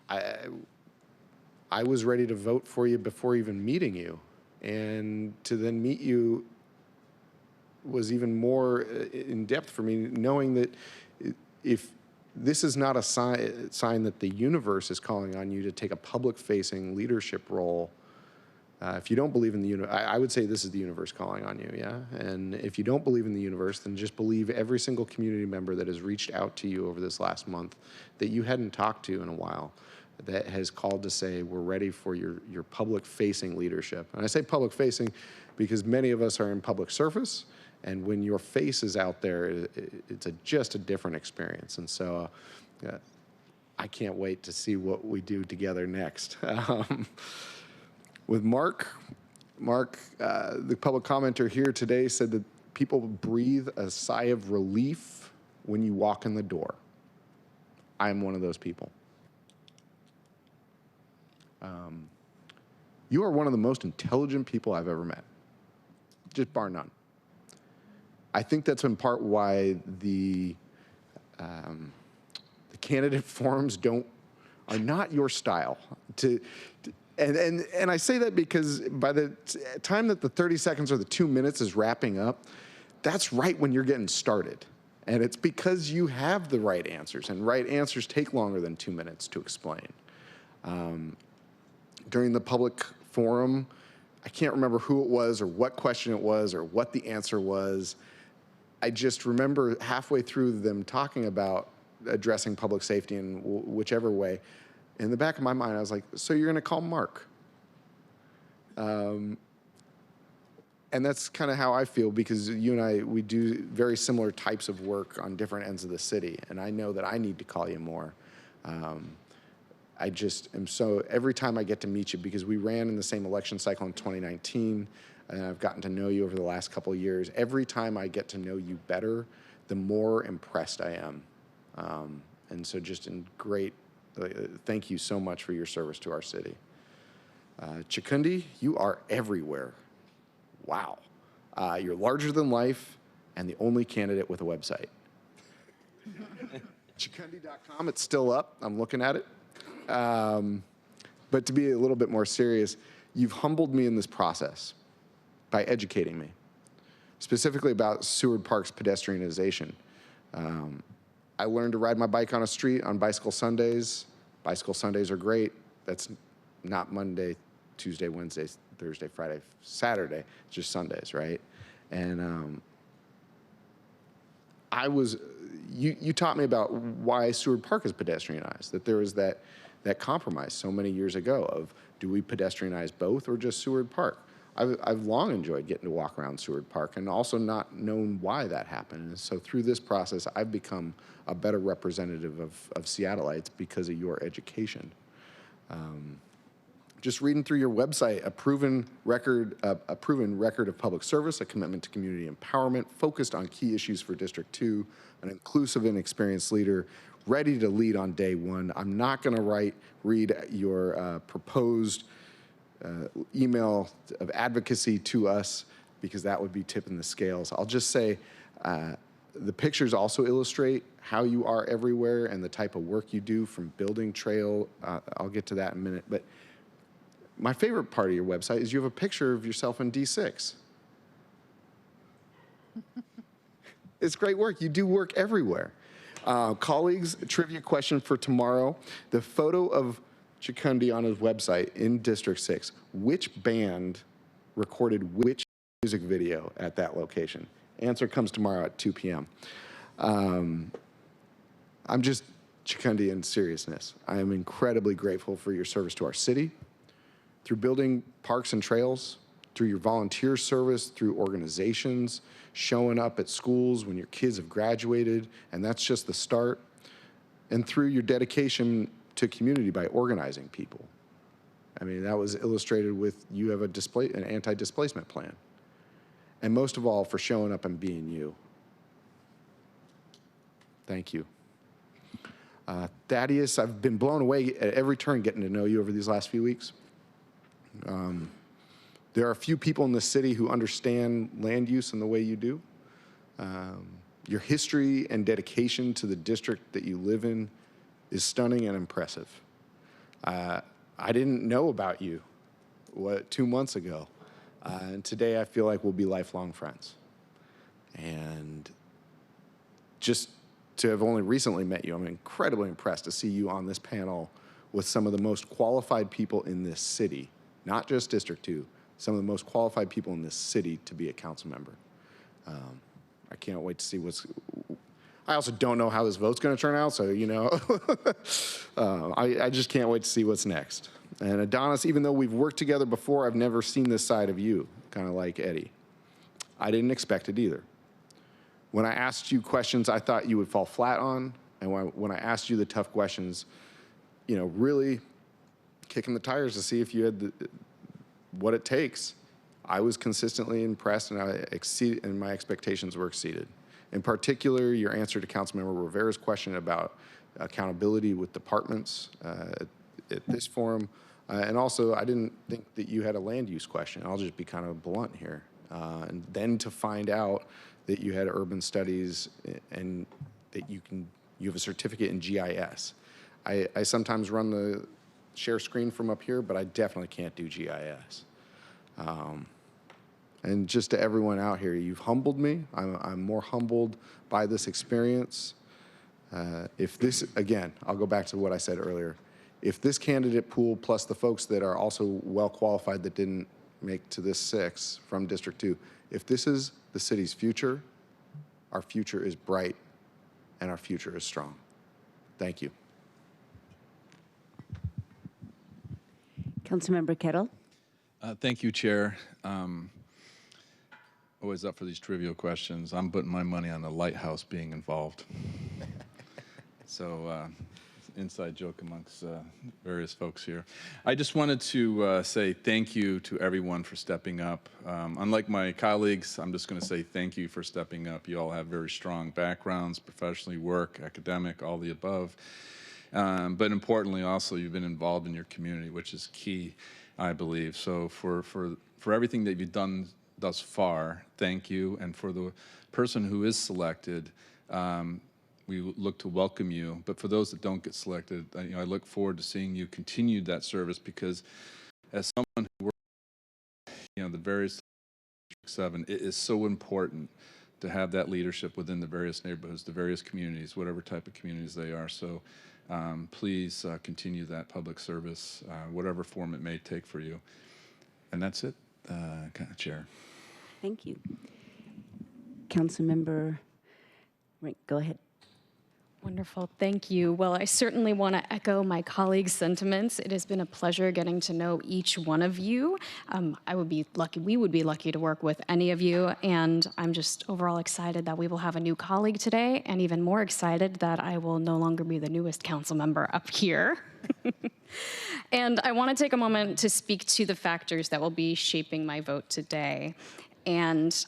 I was ready to vote for you before even meeting you. And to then meet you was even more in depth for me, knowing that if this is not a sign that the universe is calling on you to take a public-facing leadership role, If you don't believe in the universe, I would say this is the universe calling on you, yeah? And if you don't believe in the universe, then just believe every single community member that has reached out to you over this last month that you hadn't talked to in a while, that has called to say, we're ready for your public-facing leadership. And I say public-facing because many of us are in public service, and when your face is out there, it's just a different experience. And so I can't wait to see what we do together next. With Mark, the public commenter here today said that people breathe a sigh of relief when you walk in the door. I am one of those people. You are one of the most intelligent people I've ever met, just bar none. I think that's in part why the candidate forums are not your style. And I say that because by the time that the 30 seconds or the 2 minutes is wrapping up, that's right when you're getting started. And it's because you have the right answers, and right answers take longer than 2 minutes to explain. During the public forum, I can't remember who it was or what question it was or what the answer was. I just remember halfway through them talking about addressing public safety in whichever way. In the back of my mind, I was like, so you're going to call Mark? And that's kind of how I feel, because you and I, we do very similar types of work on different ends of the city, and I know that I need to call you more. I just am so, every time I get to meet you, because we ran in the same election cycle in 2019, and I've gotten to know you over the last couple of years, every time I get to know you better, the more impressed I am. And so just in great, thank you so much for your service to our city. Chikundi, you are everywhere. Wow. You're larger than life and the only candidate with a website. Chikundi.com, it's still up. I'm looking at it. But to be a little bit more serious, you've humbled me in this process by educating me, specifically about Seward Park's pedestrianization. I learned to ride my bike on a street on Bicycle Sundays. Bicycle Sundays are great. That's not Monday, Tuesday, Wednesday, Thursday, Friday, Saturday. It's just Sundays, right? And you taught me about why Seward Park is pedestrianized, that there was that compromise so many years ago of, do we pedestrianize both or just Seward Park? I've long enjoyed getting to walk around Seward Park and also not known why that happened. And so through this process, I've become a better representative of Seattleites because of your education. Just reading through your website, a proven record of public service, a commitment to community empowerment, focused on key issues for District 2, an inclusive and experienced leader, ready to lead on day one. I'm not going to read your proposed email of advocacy to us, because that would be tipping the scales. I'll just say the pictures also illustrate how you are everywhere and the type of work you do, from building trail. I'll get to that in a minute. But my favorite part of your website is you have a picture of yourself in D6. It's great work. You do work everywhere. Colleagues, trivia question for tomorrow. The photo of Chikundi on his website in District 6, which band recorded which music video at that location? Answer comes tomorrow at 2 p.m. I'm just, Chikundi, in seriousness, I am incredibly grateful for your service to our city, through building parks and trails, through your volunteer service, through organizations, showing up at schools when your kids have graduated, and that's just the start, and through your dedication to community by organizing people. I mean, that was illustrated with, you have an anti-displacement plan. And most of all, for showing up and being you. Thank you. Thaddeus, I've been blown away at every turn getting to know you over these last few weeks. There are a few people in this city who understand land use in the way you do. Your history and dedication to the district that you live in is stunning and impressive. I didn't know about you, 2 months ago? And today I feel like we'll be lifelong friends. And just to have only recently met you, I'm incredibly impressed to see you on this panel with some of the most qualified people in this city not just District 2, some of the most qualified people in this city to be a council member. I can't wait to see I also don't know how this vote's going to turn out, so, you know, I just can't wait to see what's next. And Adonis, even though we've worked together before, I've never seen this side of you, kind of like Eddie. I didn't expect it either. When I asked you questions I thought you would fall flat on, and when I asked you the tough questions, you know, really kicking the tires to see if you had what it takes, I was consistently impressed, and my expectations were exceeded. In particular, your answer to Councilmember Rivera's question about accountability with departments at this forum, and also I didn't think that you had a land use question. I'll just be kind of blunt here. And then to find out that you had urban studies and that you have a certificate in GIS. I sometimes run the share screen from up here, but I definitely can't do GIS. And just to everyone out here, you've humbled me. I'm more humbled by this experience. If this, again, I'll go back to what I said earlier. If this candidate pool plus the folks that are also well qualified that didn't make to this 6 from District 2, if this is the city's future, our future is bright and our future is strong. Thank you. Councilmember Kettle. Thank you, Chair. Always up for these trivial questions. I'm putting my money on the lighthouse being involved. So, inside joke amongst various folks here. I just wanted to say thank you to everyone for stepping up. Unlike my colleagues, I'm just going to say thank you for stepping up. You all have very strong backgrounds, professionally, work, academic, all the above. But importantly, also, you've been involved in your community, which is key, I believe. So for everything that you've done thus far, thank you. And for the person who is selected, we look to welcome you. But for those that don't get selected, I look forward to seeing you continue that service, because as someone who works, the various District 7, it is so important to have that leadership within the various neighborhoods, the various communities, whatever type of communities they are. So please continue that public service, whatever form it may take for you. And that's it, Chair. Thank you. Councilmember, go ahead. Wonderful, thank you. Well, I certainly want to echo my colleagues' sentiments. It has been a pleasure getting to know each one of you. We would be lucky to work with any of you, and I'm just overall excited that we will have a new colleague today, and even more excited that I will no longer be the newest council member up here. And I want to take a moment to speak to the factors that will be shaping my vote today. And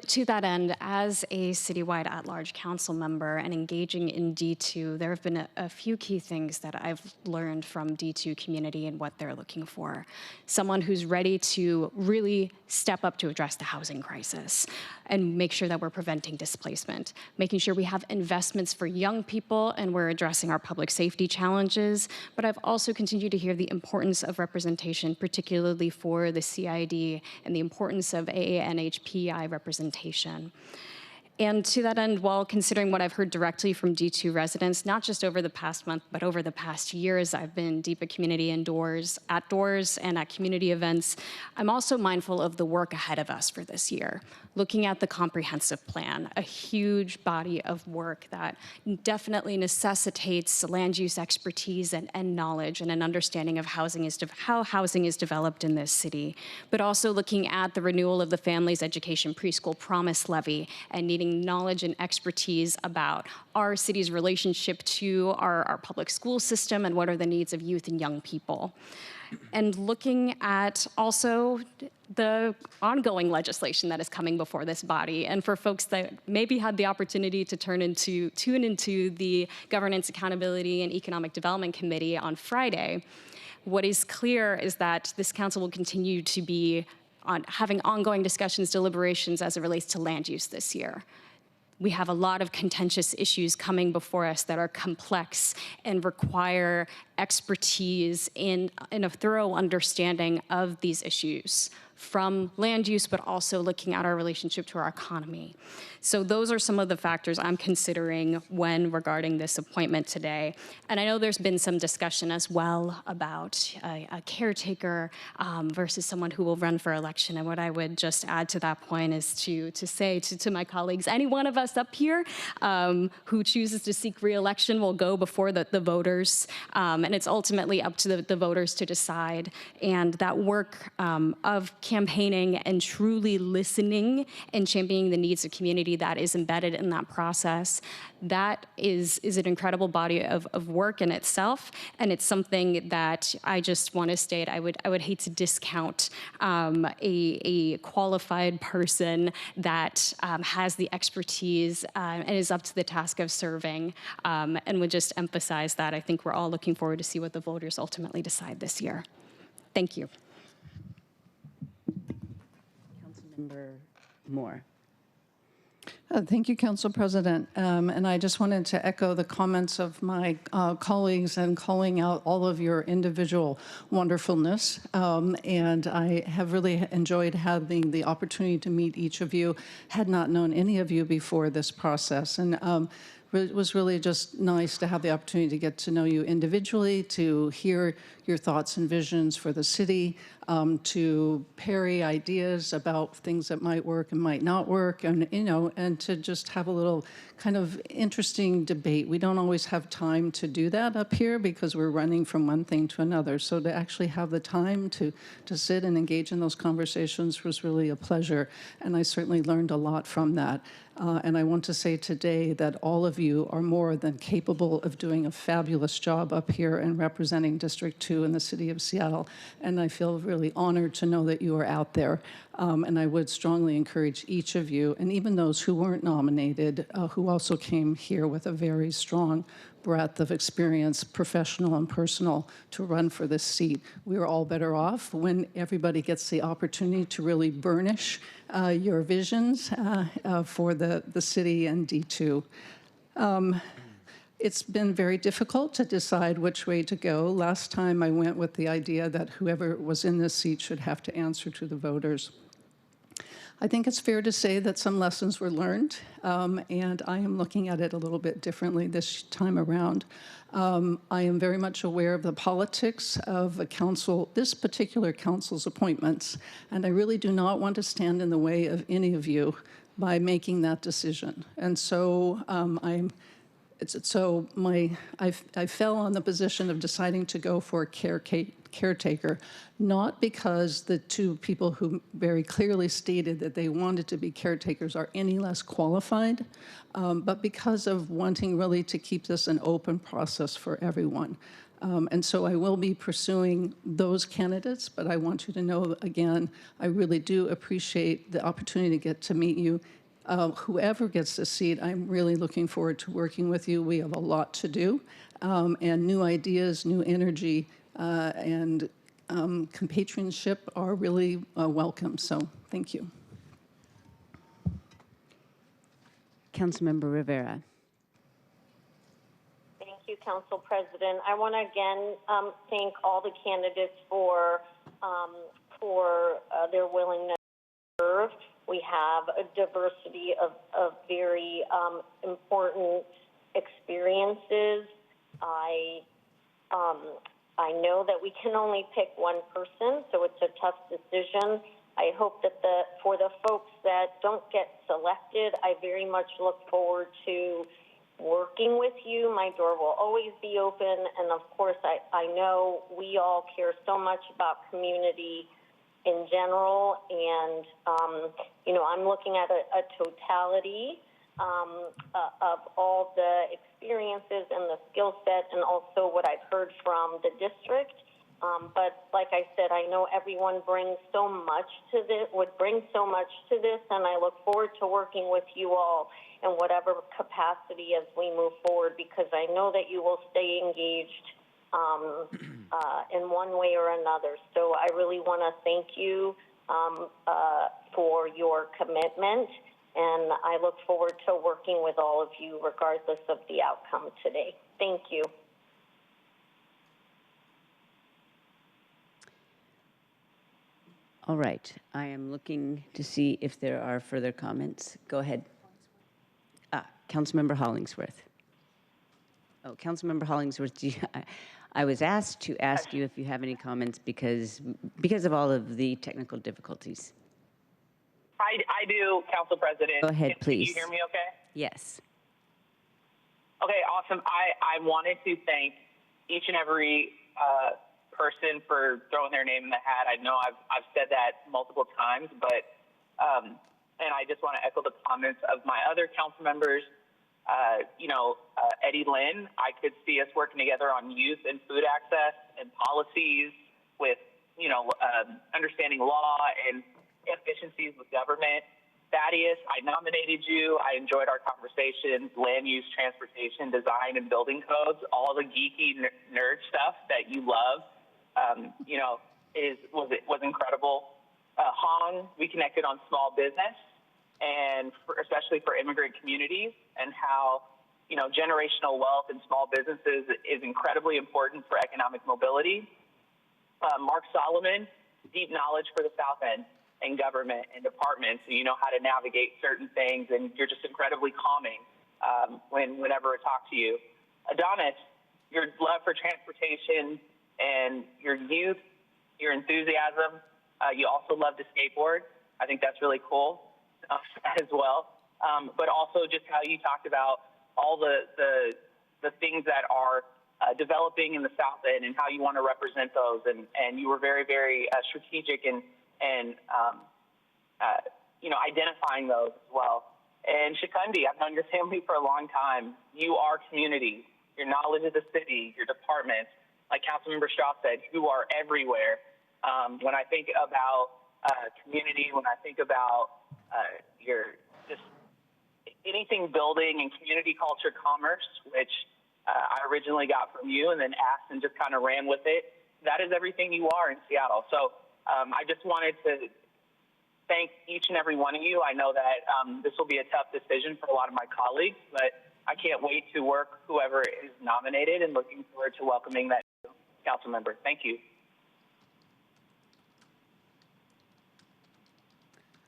to that end, as a citywide at-large council member and engaging in D2, there have been a few key things that I've learned from D2 community and what they're looking for. Someone who's ready to really step up to address the housing crisis and make sure that we're preventing displacement, making sure we have investments for young people and we're addressing our public safety challenges. But I've also continued to hear the importance of representation, particularly for the CID, and the importance of AANHPI representation. And to that end, while considering what I've heard directly from D2 residents, not just over the past month, but over the past years, I've been deep at community indoors, outdoors, and at community events. I'm also mindful of the work ahead of us for this year. Looking at the comprehensive plan, a huge body of work that definitely necessitates land use expertise and knowledge and an understanding of how housing is developed in this city, but also looking at the renewal of the Families Education Preschool Promise Levy and needing knowledge and expertise about our city's relationship to our public school system and what are the needs of youth and young people. And looking at also the ongoing legislation that is coming before this body. And for folks that maybe had the opportunity to tune into the Governance, Accountability, and Economic Development Committee on Friday, what is clear is that this council will continue to be having ongoing discussions, deliberations as it relates to land use this year. We have a lot of contentious issues coming before us that are complex and require expertise in a thorough understanding of these issues from land use, but also looking at our relationship to our economy. So those are some of the factors I'm considering when regarding this appointment today. And I know there's been some discussion as well about a caretaker versus someone who will run for election. And what I would just add to that point is to say to my colleagues, any one of us up here who chooses to seek re-election will go before the voters. And it's ultimately up to the voters to decide. And that work of campaigning and truly listening and championing the needs of community that is embedded in that process, that is an incredible body of work in itself. And it's something that I just want to state, I would hate to discount a qualified person that has the expertise and is up to the task of serving, and would just emphasize that. I think we're all looking forward to see what the voters ultimately decide this year. Thank you. Councilmember Moore. Thank you, Council President. And I just wanted to echo the comments of my colleagues and calling out all of your individual wonderfulness. And I have really enjoyed having the opportunity to meet each of you. Had not known any of you before this process. And it was really just nice to have the opportunity to get to know you individually, to hear your thoughts and visions for the city, to parry ideas about things that might work and might not work, and and to just have a little kind of interesting debate. We don't always have time to do that up here because we're running from one thing to another. So to actually have the time to sit and engage in those conversations was really a pleasure, and I certainly learned a lot from that. And I want to say today that all of you are more than capable of doing a fabulous job up here and representing District 2 in the city of Seattle. And I feel really honored to know that you are out there. And I would strongly encourage each of you, and even those who weren't nominated, who also came here with a very strong breadth of experience, professional and personal, to run for this seat. We are all better off when everybody gets the opportunity to really burnish your visions for the city and D2. It's been very difficult to decide which way to go. Last time I went with the idea that whoever was in this seat should have to answer to the voters. I think it's fair to say that some lessons were learned, and I am looking at it a little bit differently this time around. I am very much aware of the politics of a council, this particular council's appointments, and I really do not want to stand in the way of any of you by making that decision. And so I fell on the position of deciding to go for a caretaker, not because the two people who very clearly stated that they wanted to be caretakers are any less qualified, but because of wanting really to keep this an open process for everyone. And so I will be pursuing those candidates, but I want you to know, again, I really do appreciate the opportunity to get to meet you. Whoever gets the seat, I'm really looking forward to working with you. We have a lot to do, and new ideas, new energy, and compatrionship are really welcome. So thank you. Councilmember Rivera. Thank you, Council President. I want to again thank all the candidates for their willingness to serve. We have a diversity of very important experiences. I know that we can only pick one person, so it's a tough decision. I hope that for the folks that don't get selected, I very much look forward to working with you. My door will always be open, and of course, I know we all care so much about community in general, and I'm looking at a totality of all the experiences and the skill set, and also what I've heard from the district. But like I said, I know everyone brings so much to this, would bring so much to this, and I look forward to working with you all in whatever capacity as we move forward, because I know that you will stay engaged in one way or another. So I really want to thank you for your commitment, and I look forward to working with all of you regardless of the outcome today. Thank you. All right, I am looking to see if there are further comments. Go ahead. Councilmember Hollingsworth. Oh, Councilmember Hollingsworth, I was asked to ask you if you have any comments because of all of the technical difficulties. I do, Council President. Go ahead, Can please. you hear me okay? Yes. Okay, awesome. I wanted to thank each and every person for throwing their name in the hat. I know I've said that multiple times, but and I just want to echo the comments of my other council members. Eddie Lynn, I could see us working together on youth and food access and policies with, understanding law and efficiencies with government. Thaddeus, I nominated you. I enjoyed our conversations, land use, transportation, design, and building codes, all the geeky nerd stuff that you love, was incredible. Hong, we connected on small business, and especially for immigrant communities, and how generational wealth in small businesses is incredibly important for economic mobility. Mark Solomon, deep knowledge for the South End and government and departments, so you know how to navigate certain things, and you're just incredibly calming whenever I talk to you. Adonis, your love for transportation and your youth, your enthusiasm. You also love to skateboard. I think that's really cool as well. But also just how you talked about all the things that are developing in the South End and how you want to represent those. And you were very, very strategic in identifying those as well. And Shikundi, I've known your family for a long time. You are community. Your knowledge of the city, your departments, like Councilmember Strauss said, you are everywhere. When I think about community, when I think about your just anything building and community culture commerce, which I originally got from you and then asked and just kind of ran with it, that is everything you are in Seattle. So I just wanted to thank each and every one of you. I know that this will be a tough decision for a lot of my colleagues, but I can't wait to work whoever is nominated and looking forward to welcoming that council member. Thank you.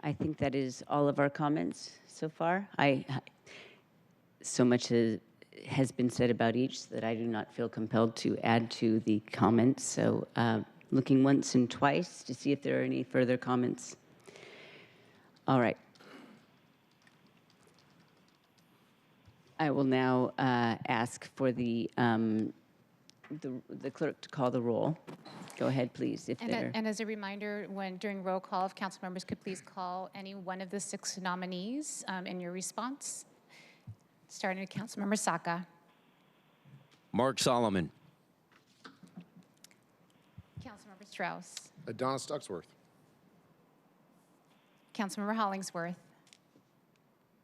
I think that is all of our comments so far. So much has been said about each that I do not feel compelled to add to the comments. So looking once and twice to see if there are any further comments. All right. I will now ask for the clerk to call the roll. Go ahead, please. And as a reminder, during roll call, if council members could please call any one of the 6 nominees in your response. Starting with Councilmember Saka. Mark Solomon. Councilmember Strauss. Adonis Ducksworth. Councilmember Hollingsworth.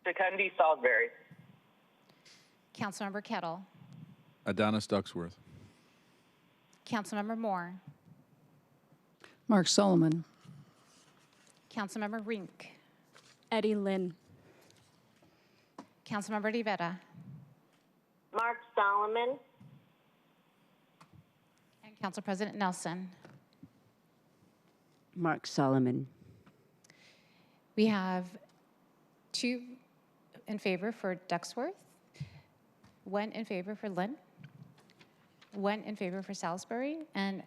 Shikundi Salisbury. Councilmember Kettle. Adonis Ducksworth. Councilmember Moore. Mark Solomon. Councilmember Rink. Eddie Lynn. Councilmember Rivera. Mark Solomon. And Council President Nelson. Mark Solomon. We have 2 in favor for Ducksworth, 1 in favor for Lynn, 1 in favor for Salisbury, and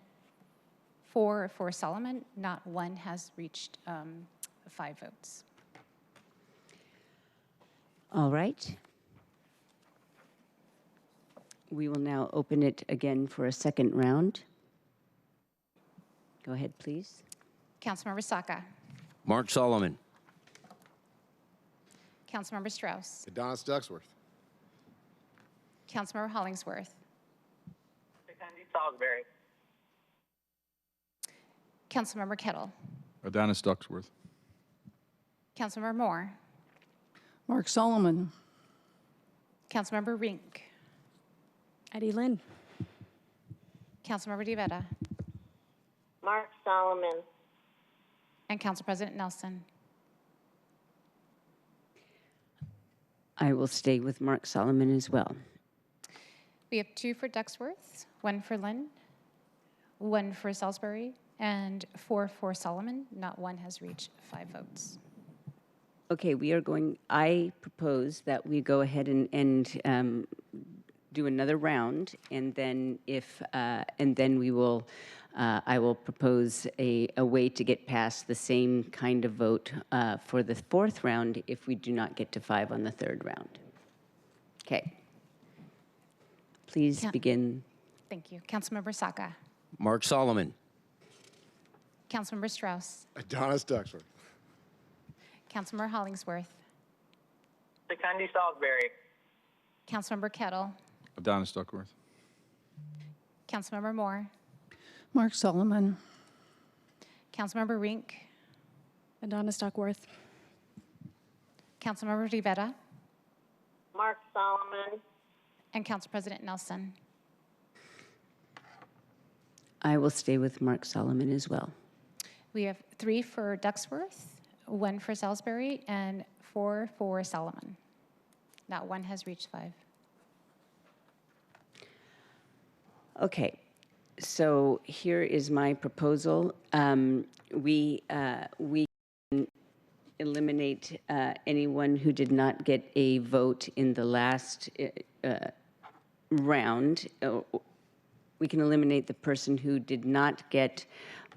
4 for Solomon. Not 1 has reached 5 votes. All right. We will now open it again for a second round. Go ahead, please. Councilmember Saka. Mark Solomon. Councilmember Strauss. Adonis Ducksworth. Councilmember Hollingsworth. Shikundi Salisbury. Councilmember Kettle. Adonis Ducksworth. Councilmember Moore. Mark Solomon. Councilmember Rink. Eddie Lynn. Councilmember Rivera. Mark Solomon. And Council President Nelson. I will stay with Mark Solomon as well. We have 2 for Ducksworth, 1 for Lynn, 1 for Salisbury, And for Solomon, not one has reached 5 votes. Okay, I propose that we go ahead and do another round, and then we will, I will propose a way to get past the same kind of vote for the 4th round if we do not get to 5 on the 3rd round. Okay. Please begin. Thank you. Councilmember Saka. Mark Solomon. Councilmember Strauss. Adonis Duxworth. Councilmember Hollingsworth. Secundi Salisbury. Councilmember Kettle. Adonis Duckworth. Councilmember Moore. Mark Solomon. Councilmember Rink. Adonis Duckworth. Councilmember Rivera. Mark Solomon. And Council President Nelson. I will stay with Mark Solomon as well. We have 3 for Ducksworth, 1 for Salisbury, and 4 for Solomon. Not one has reached 5. Okay, so here is my proposal. We can eliminate anyone who did not get a vote in the last round. We can eliminate the person who did not get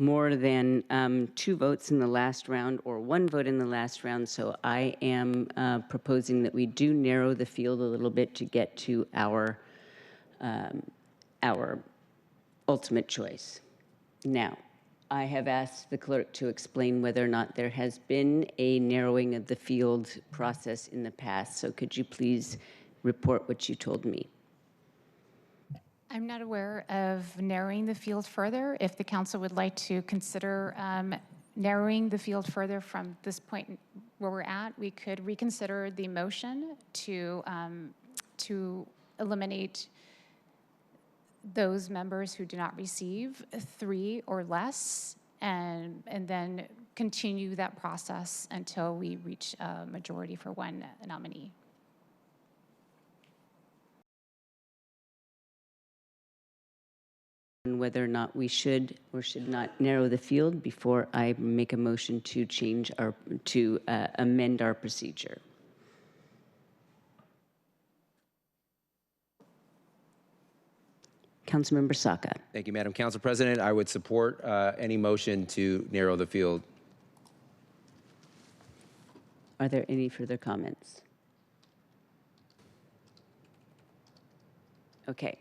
more than 2 votes in the last round or 1 vote in the last round. So I am proposing that we do narrow the field a little bit to get to our ultimate choice. Now, I have asked the clerk to explain whether or not there has been a narrowing of the field process in the past. So could you please report what you told me? I'm not aware of narrowing the field further. If the council would like to consider narrowing the field further from this point where we're at, we could reconsider the motion to eliminate those members who do not receive 3 or less, and then continue that process until we reach a majority for one nominee. Whether or not we should or should not narrow the field before I make a motion to change to amend our procedure. Councilmember Saka. Thank you, Madam Council President. I would support any motion to narrow the field. Are there any further comments? Okay.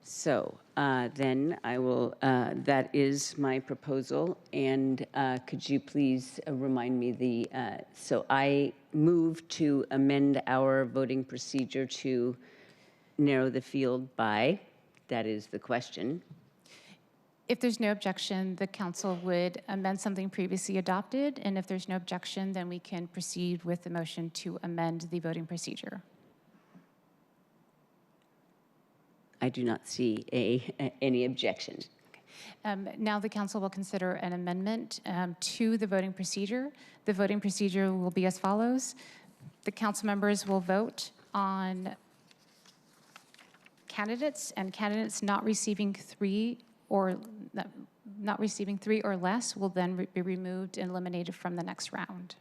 So then I will, that is my proposal. And could you please remind me so I move to amend our voting procedure to narrow the field by, that is the question. If there's no objection, the council would amend something previously adopted. And if there's no objection, then we can proceed with the motion to amend the voting procedure. I do not see any objection. Now the council will consider an amendment to the voting procedure. The voting procedure will be as follows. The council members will vote on candidates, and candidates not receiving 3 or less will then be removed and eliminated from the next round.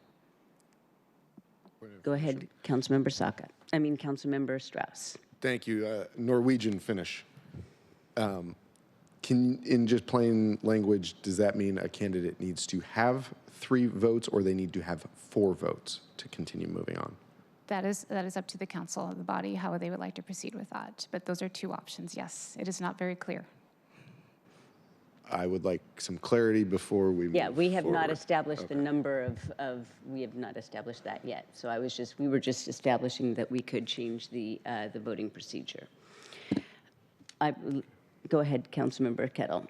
Go ahead, Councilmember Strauss. Thank you. Norwegian finish. In just plain language, does that mean a candidate needs to have 3 votes or they need to have 4 votes to continue moving on? That is up to the council, the body, how they would like to proceed with that. But those are 2 options, yes. It is not very clear. I would like some clarity before we move Yeah, we have not forward. established the number we have not established that yet. So we were just establishing that we could change the voting procedure. Go ahead, Councilmember Kettle.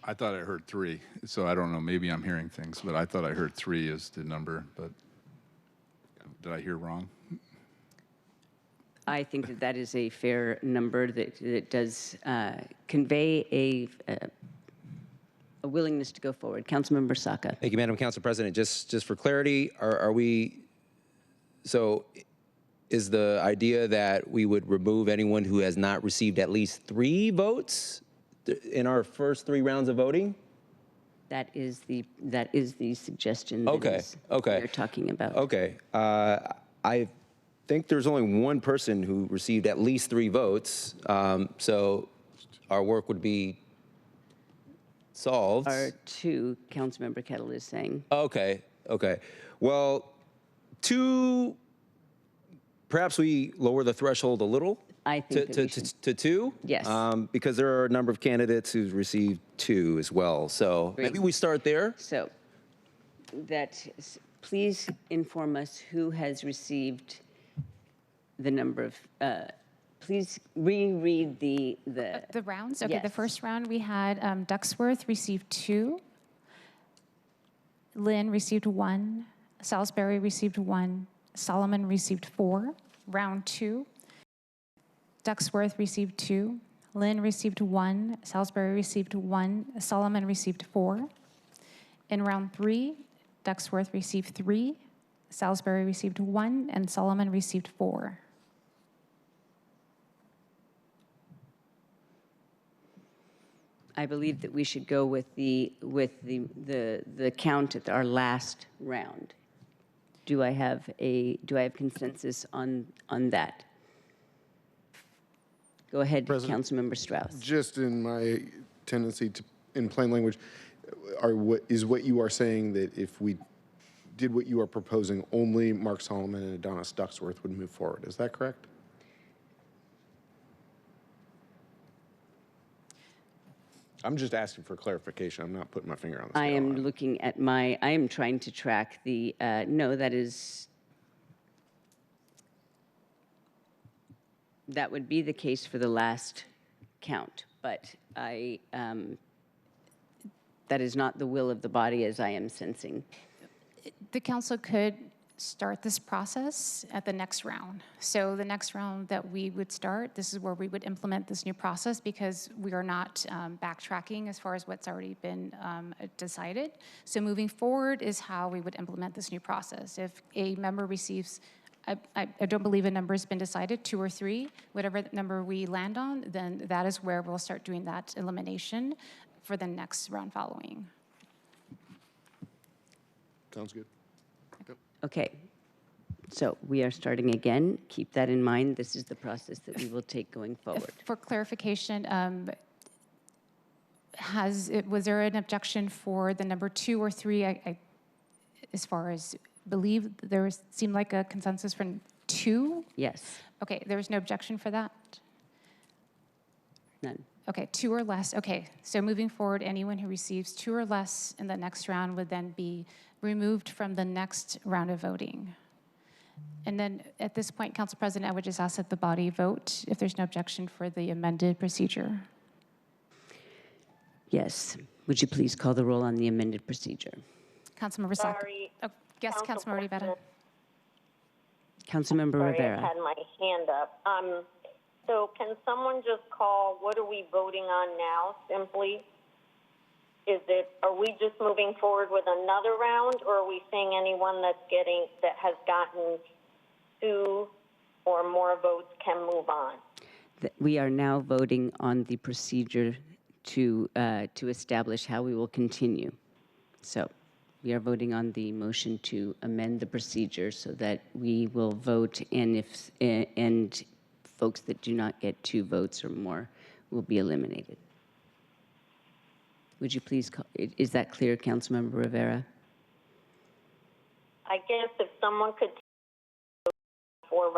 I thought I heard 3, so I don't know, maybe I'm hearing things, but I thought I heard 3 is the number, but did I hear wrong? I think that is a fair number that does convey a willingness to go forward. Councilmember Saka. Thank you, Madam Council President. Just for clarity, so is the idea that we would remove anyone who has not received at least 3 votes in our first 3 rounds of voting? That is the suggestion that Okay, okay. you're talking about. Okay. I think there's only one person who received at least 3 votes, so our work would be solved. Are 2, Councilmember Kettle is saying. Okay, okay. Well, 2, perhaps we lower the threshold a little? I think that we should. To 2? Yes. Because there are a number of candidates who've received 2 as well. So maybe we start there. So please inform us who has received the number of, please reread the rounds? Okay, the Yes. first round we had Ducksworth received 2, Lynn received 1, Salisbury received 1, Solomon received 4. Round 2, Ducksworth received 2, Lynn received 1, Salisbury received 1, Solomon received 4. In round 3, Ducksworth received 3, Salisbury received 1, and Solomon received 4. I believe that we should go with the count at our last round. Do I have consensus on that? Go ahead, Councilmember Strauss. Just in my tendency to, in plain language, is what you are saying that if we did what you are proposing, only Mark Solomon and Adonis Ducksworth would move forward. Is that correct? I'm just asking for clarification. I'm not putting my finger on the scale. I am looking at I am trying to track the, no, that would be the case for the last count, but that is not the will of the body as I am sensing. The council could start this process at the next round. So the next round that we would start, this is where we would implement this new process because we are not backtracking as far as what's already been decided. So moving forward is how we would implement this new process. If a member receives, I don't believe a number has been decided, 2 or 3, whatever number we land on, then that is where we'll start doing that elimination for the next round following. Sounds good. Okay, so we are starting again. Keep that in mind. This is the process that we will take going forward. For clarification, was there an objection for the number 2 or 3? As far as believe, seemed like a consensus for 2? Yes. Okay, there was no objection for that? None. Okay, 2 or less. Okay, so moving forward, anyone who receives 2 or less in the next round would then be removed from the next round of voting. And then at this point, Council President, I would just ask that the body vote if there's no objection for the amended procedure. Yes. Would you please call the roll on the amended procedure? Councilmember Saka. Oh, yes, Councilmember Rivera. Councilmember Rivera. I had my hand up. So can someone just call, what are we voting on now, simply? Are we just moving forward with another round, or are we saying anyone that has gotten 2 or more votes can move on? We are now voting on the procedure to establish how we will continue. So we are voting on the motion to amend the procedure so that we will vote, and folks that do not get 2 votes or more will be eliminated. Would you please call, is that clear, Councilmember Rivera? I guess if someone could take 4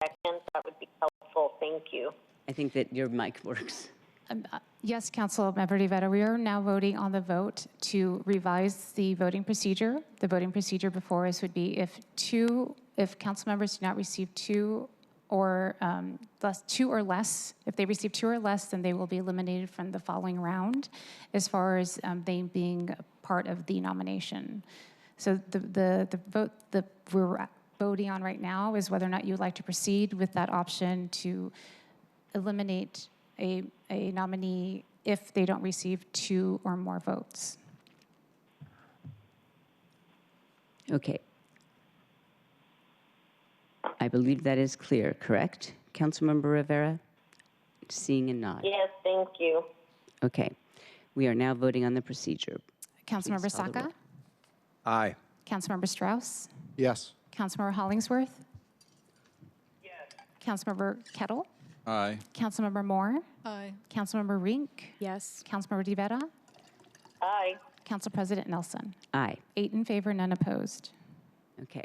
seconds, that would be helpful. Thank you. I think that your mic works. Yes, Councilmember Rivera, we are now voting on the vote to revise the voting procedure. The voting procedure before us would be if council members do not receive 2 or less, if they receive 2 or less, then they will be eliminated from the following round as far as they being part of the nomination. So the vote that we're voting on right now is whether or not you would like to proceed with that option to eliminate a nominee if they don't receive 2 or more votes. Okay. I believe that is clear, correct? Councilmember Rivera? Seeing a nod. Yes, thank you. Okay. We are now voting on the procedure. Councilmember Please call the Saka? roll. Aye. Councilmember Strauss? Yes. Councilmember Hollingsworth? Yes. Councilmember Kettle? Aye. Councilmember Moore? Aye. Councilmember Rink? Yes. Councilmember Di Veta? Aye. Council President Nelson? Aye. 8 in favor, none opposed. Okay.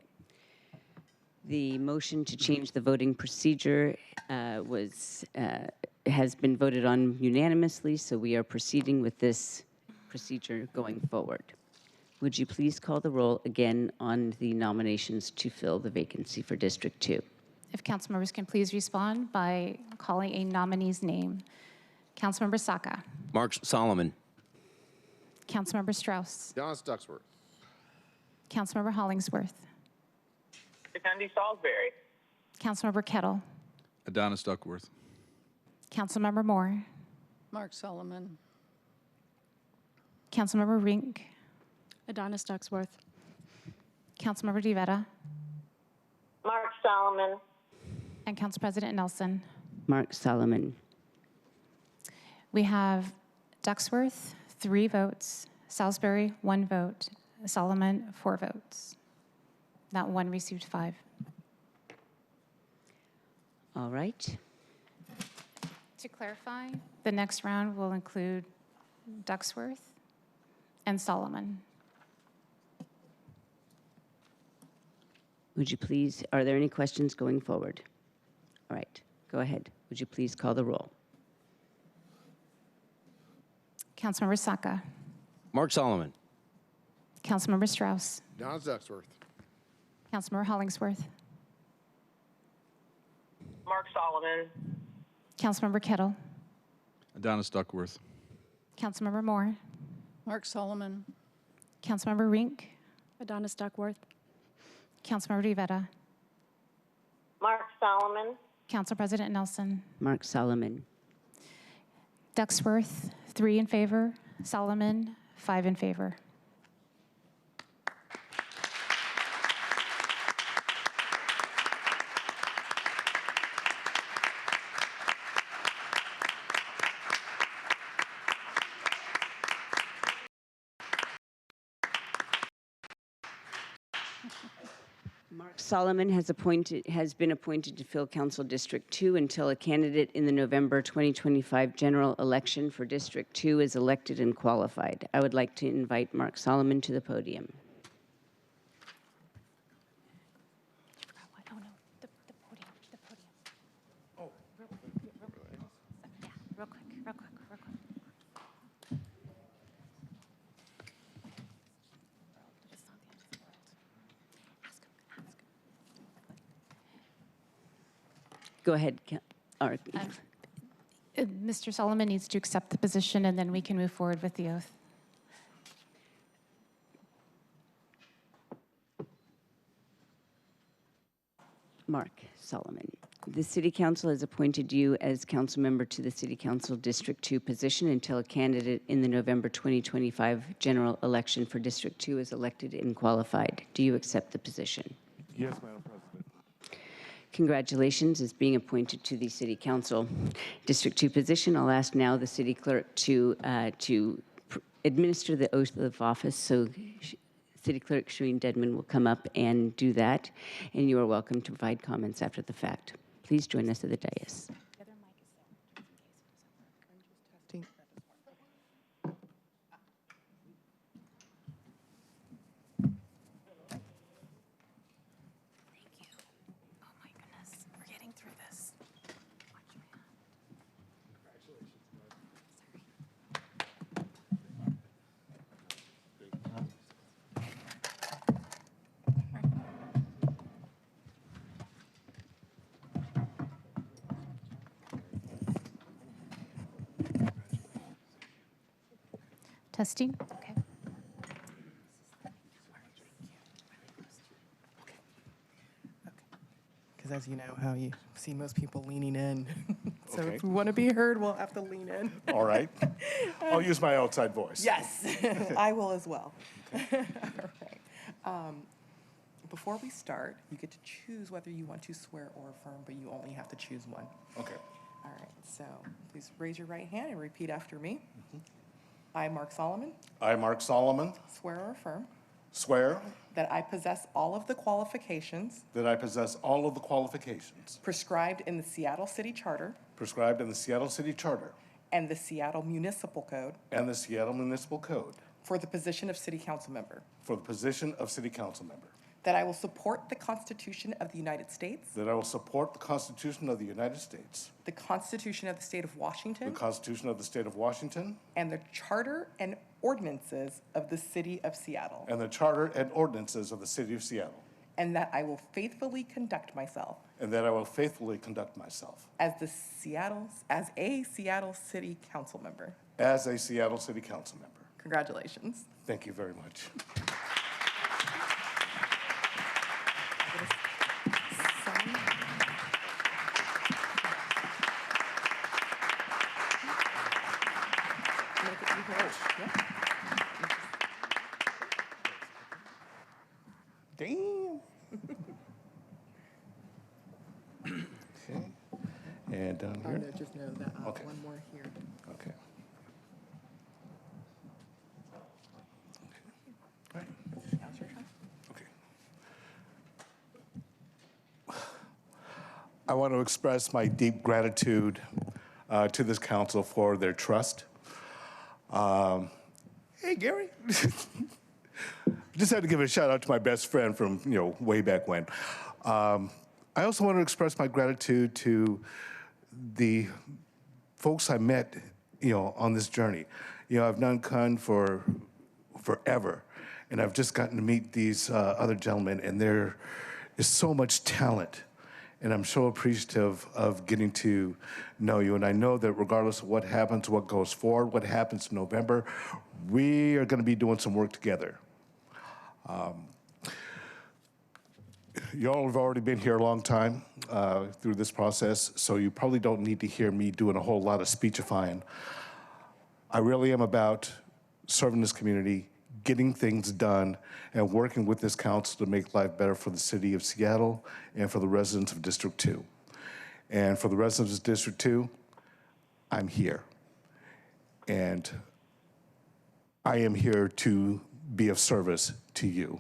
The motion to change the voting procedure has been voted on unanimously, so we are proceeding with this procedure going forward. Would you please call the roll again on the nominations to fill the vacancy for District 2? If council members can please respond by calling a nominee's name. Councilmember Saka? Mark Solomon. Councilmember Strauss? Dennis Ducksworth. Councilmember Hollingsworth? Secundi Salisbury. Councilmember Kettle? Adonis Duckworth. Councilmember Moore? Mark Solomon. Councilmember Rink? Adonis Ducksworth. Councilmember Di Veta? Mark Solomon. And Council President Nelson? Mark Solomon. We have Ducksworth, 3 votes. Salisbury, 1 vote. Solomon, 4 votes. Not one received 5. All right. To clarify, the next round will include Ducksworth and Solomon. Would you please, are there any questions going forward? All right, go ahead. Would you please call the roll? Councilmember Saka? Mark Solomon. Councilmember Strauss? Dennis Ducksworth. Councilmember Hollingsworth? Mark Solomon. Councilmember Kettle? Adonis Duckworth. Councilmember Moore? Mark Solomon. Councilmember Rink? Adonis Duckworth. Councilmember Di Veta? Mark Solomon. Council President Nelson? Mark Solomon. Ducksworth, 3 in favor. Solomon, 5 in favor. Mark Solomon has been appointed to fill Council District 2 until a candidate in the November 2025 general election for District 2 is elected and qualified. I would like to invite Mark Solomon to the podium. Go ahead. Mr. Solomon needs to accept the position, and then we can move forward with the oath. Mark Solomon. The City Council has appointed you as council member to the City Council District 2 position until a candidate in the November 2025 general election for District 2 is elected and qualified. Do you accept the position? Yes, Madam President. Congratulations as being appointed to the City Council District 2 position. I'll ask now the City Clerk to administer the oath of office. So City Clerk Shereen Dedman will come up and do that, and you are welcome to provide comments after the fact. Please join us at the dais. Testing? Okay. Because as you know, how you see most people leaning in. So Okay. if we want to be heard, we'll have to lean in. All right. I'll use my outside voice. Yes, I will as well. All right. Before we start, you get to choose whether you want to swear or affirm, but you only have to choose one. Okay. All right, so please raise your right hand and repeat after me. I, Mark Solomon, I, Mark Solomon, swear or affirm swear that I possess all of the qualifications that I possess all of the qualifications prescribed in the Seattle City Charter prescribed in the Seattle City Charter and the Seattle Municipal Code and the Seattle Municipal Code for the position of City Council member, for the position of City Council member, that I will support the Constitution of the United States, that I will support the Constitution of the United States, the Constitution of the State of the Washington, Constitution of the State of Washington, and the Charter and ordinances of the City of Seattle, and the Charter and ordinances of the City of Seattle, and that I will faithfully conduct myself and that I will faithfully conduct myself as a Seattle City Council member. as a Seattle City Council member. Congratulations. Thank you very much. Damn. Okay. And down here. No, just know that Okay. one more here. Okay. All right. Now's your turn. I want to express my deep gratitude to this council for their trust. Hey, Gary. Just had to give a shout out to my best friend from way back when. I also want to express my gratitude to the folks I met on this journey. I've known Kun for forever, and I've just gotten to meet these other gentlemen, and there is so much talent. And I'm so appreciative of getting to know you. And I know that regardless of what happens, what goes forward, what happens in November, we are going to be doing some work together. Y'all have already been here a long time through this process, so you probably don't need to hear me doing a whole lot of speechifying. I really am about serving this community, getting things done, and working with this council to make life better for the city of Seattle and for the residents of District 2. And for the residents of District 2, I'm here. And I am here to be of service to you.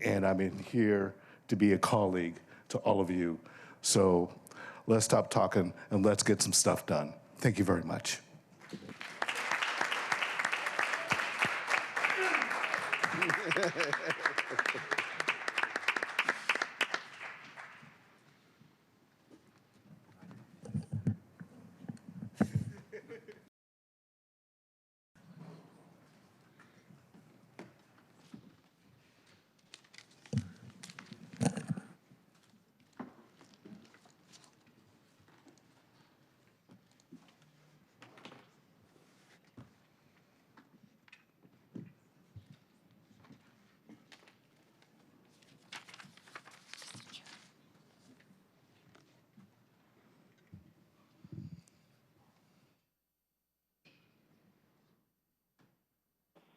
And I'm in here to be a colleague to all of you. So let's stop talking and let's get some stuff done. Thank you very much.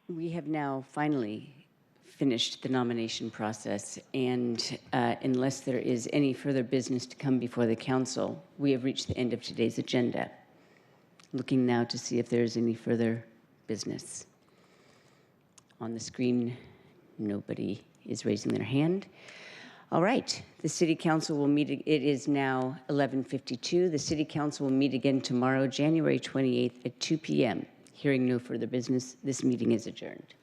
We have now finally finished the nomination process, and unless there is any further business to come before the council, we have reached the end of today's agenda. Looking now to see if there is any further business. On the screen, nobody is raising their hand. All right, the City Council will meet, it is now 11:52. The City Council will meet again tomorrow, January 28th at 2 p.m. Hearing no further business, this meeting is adjourned.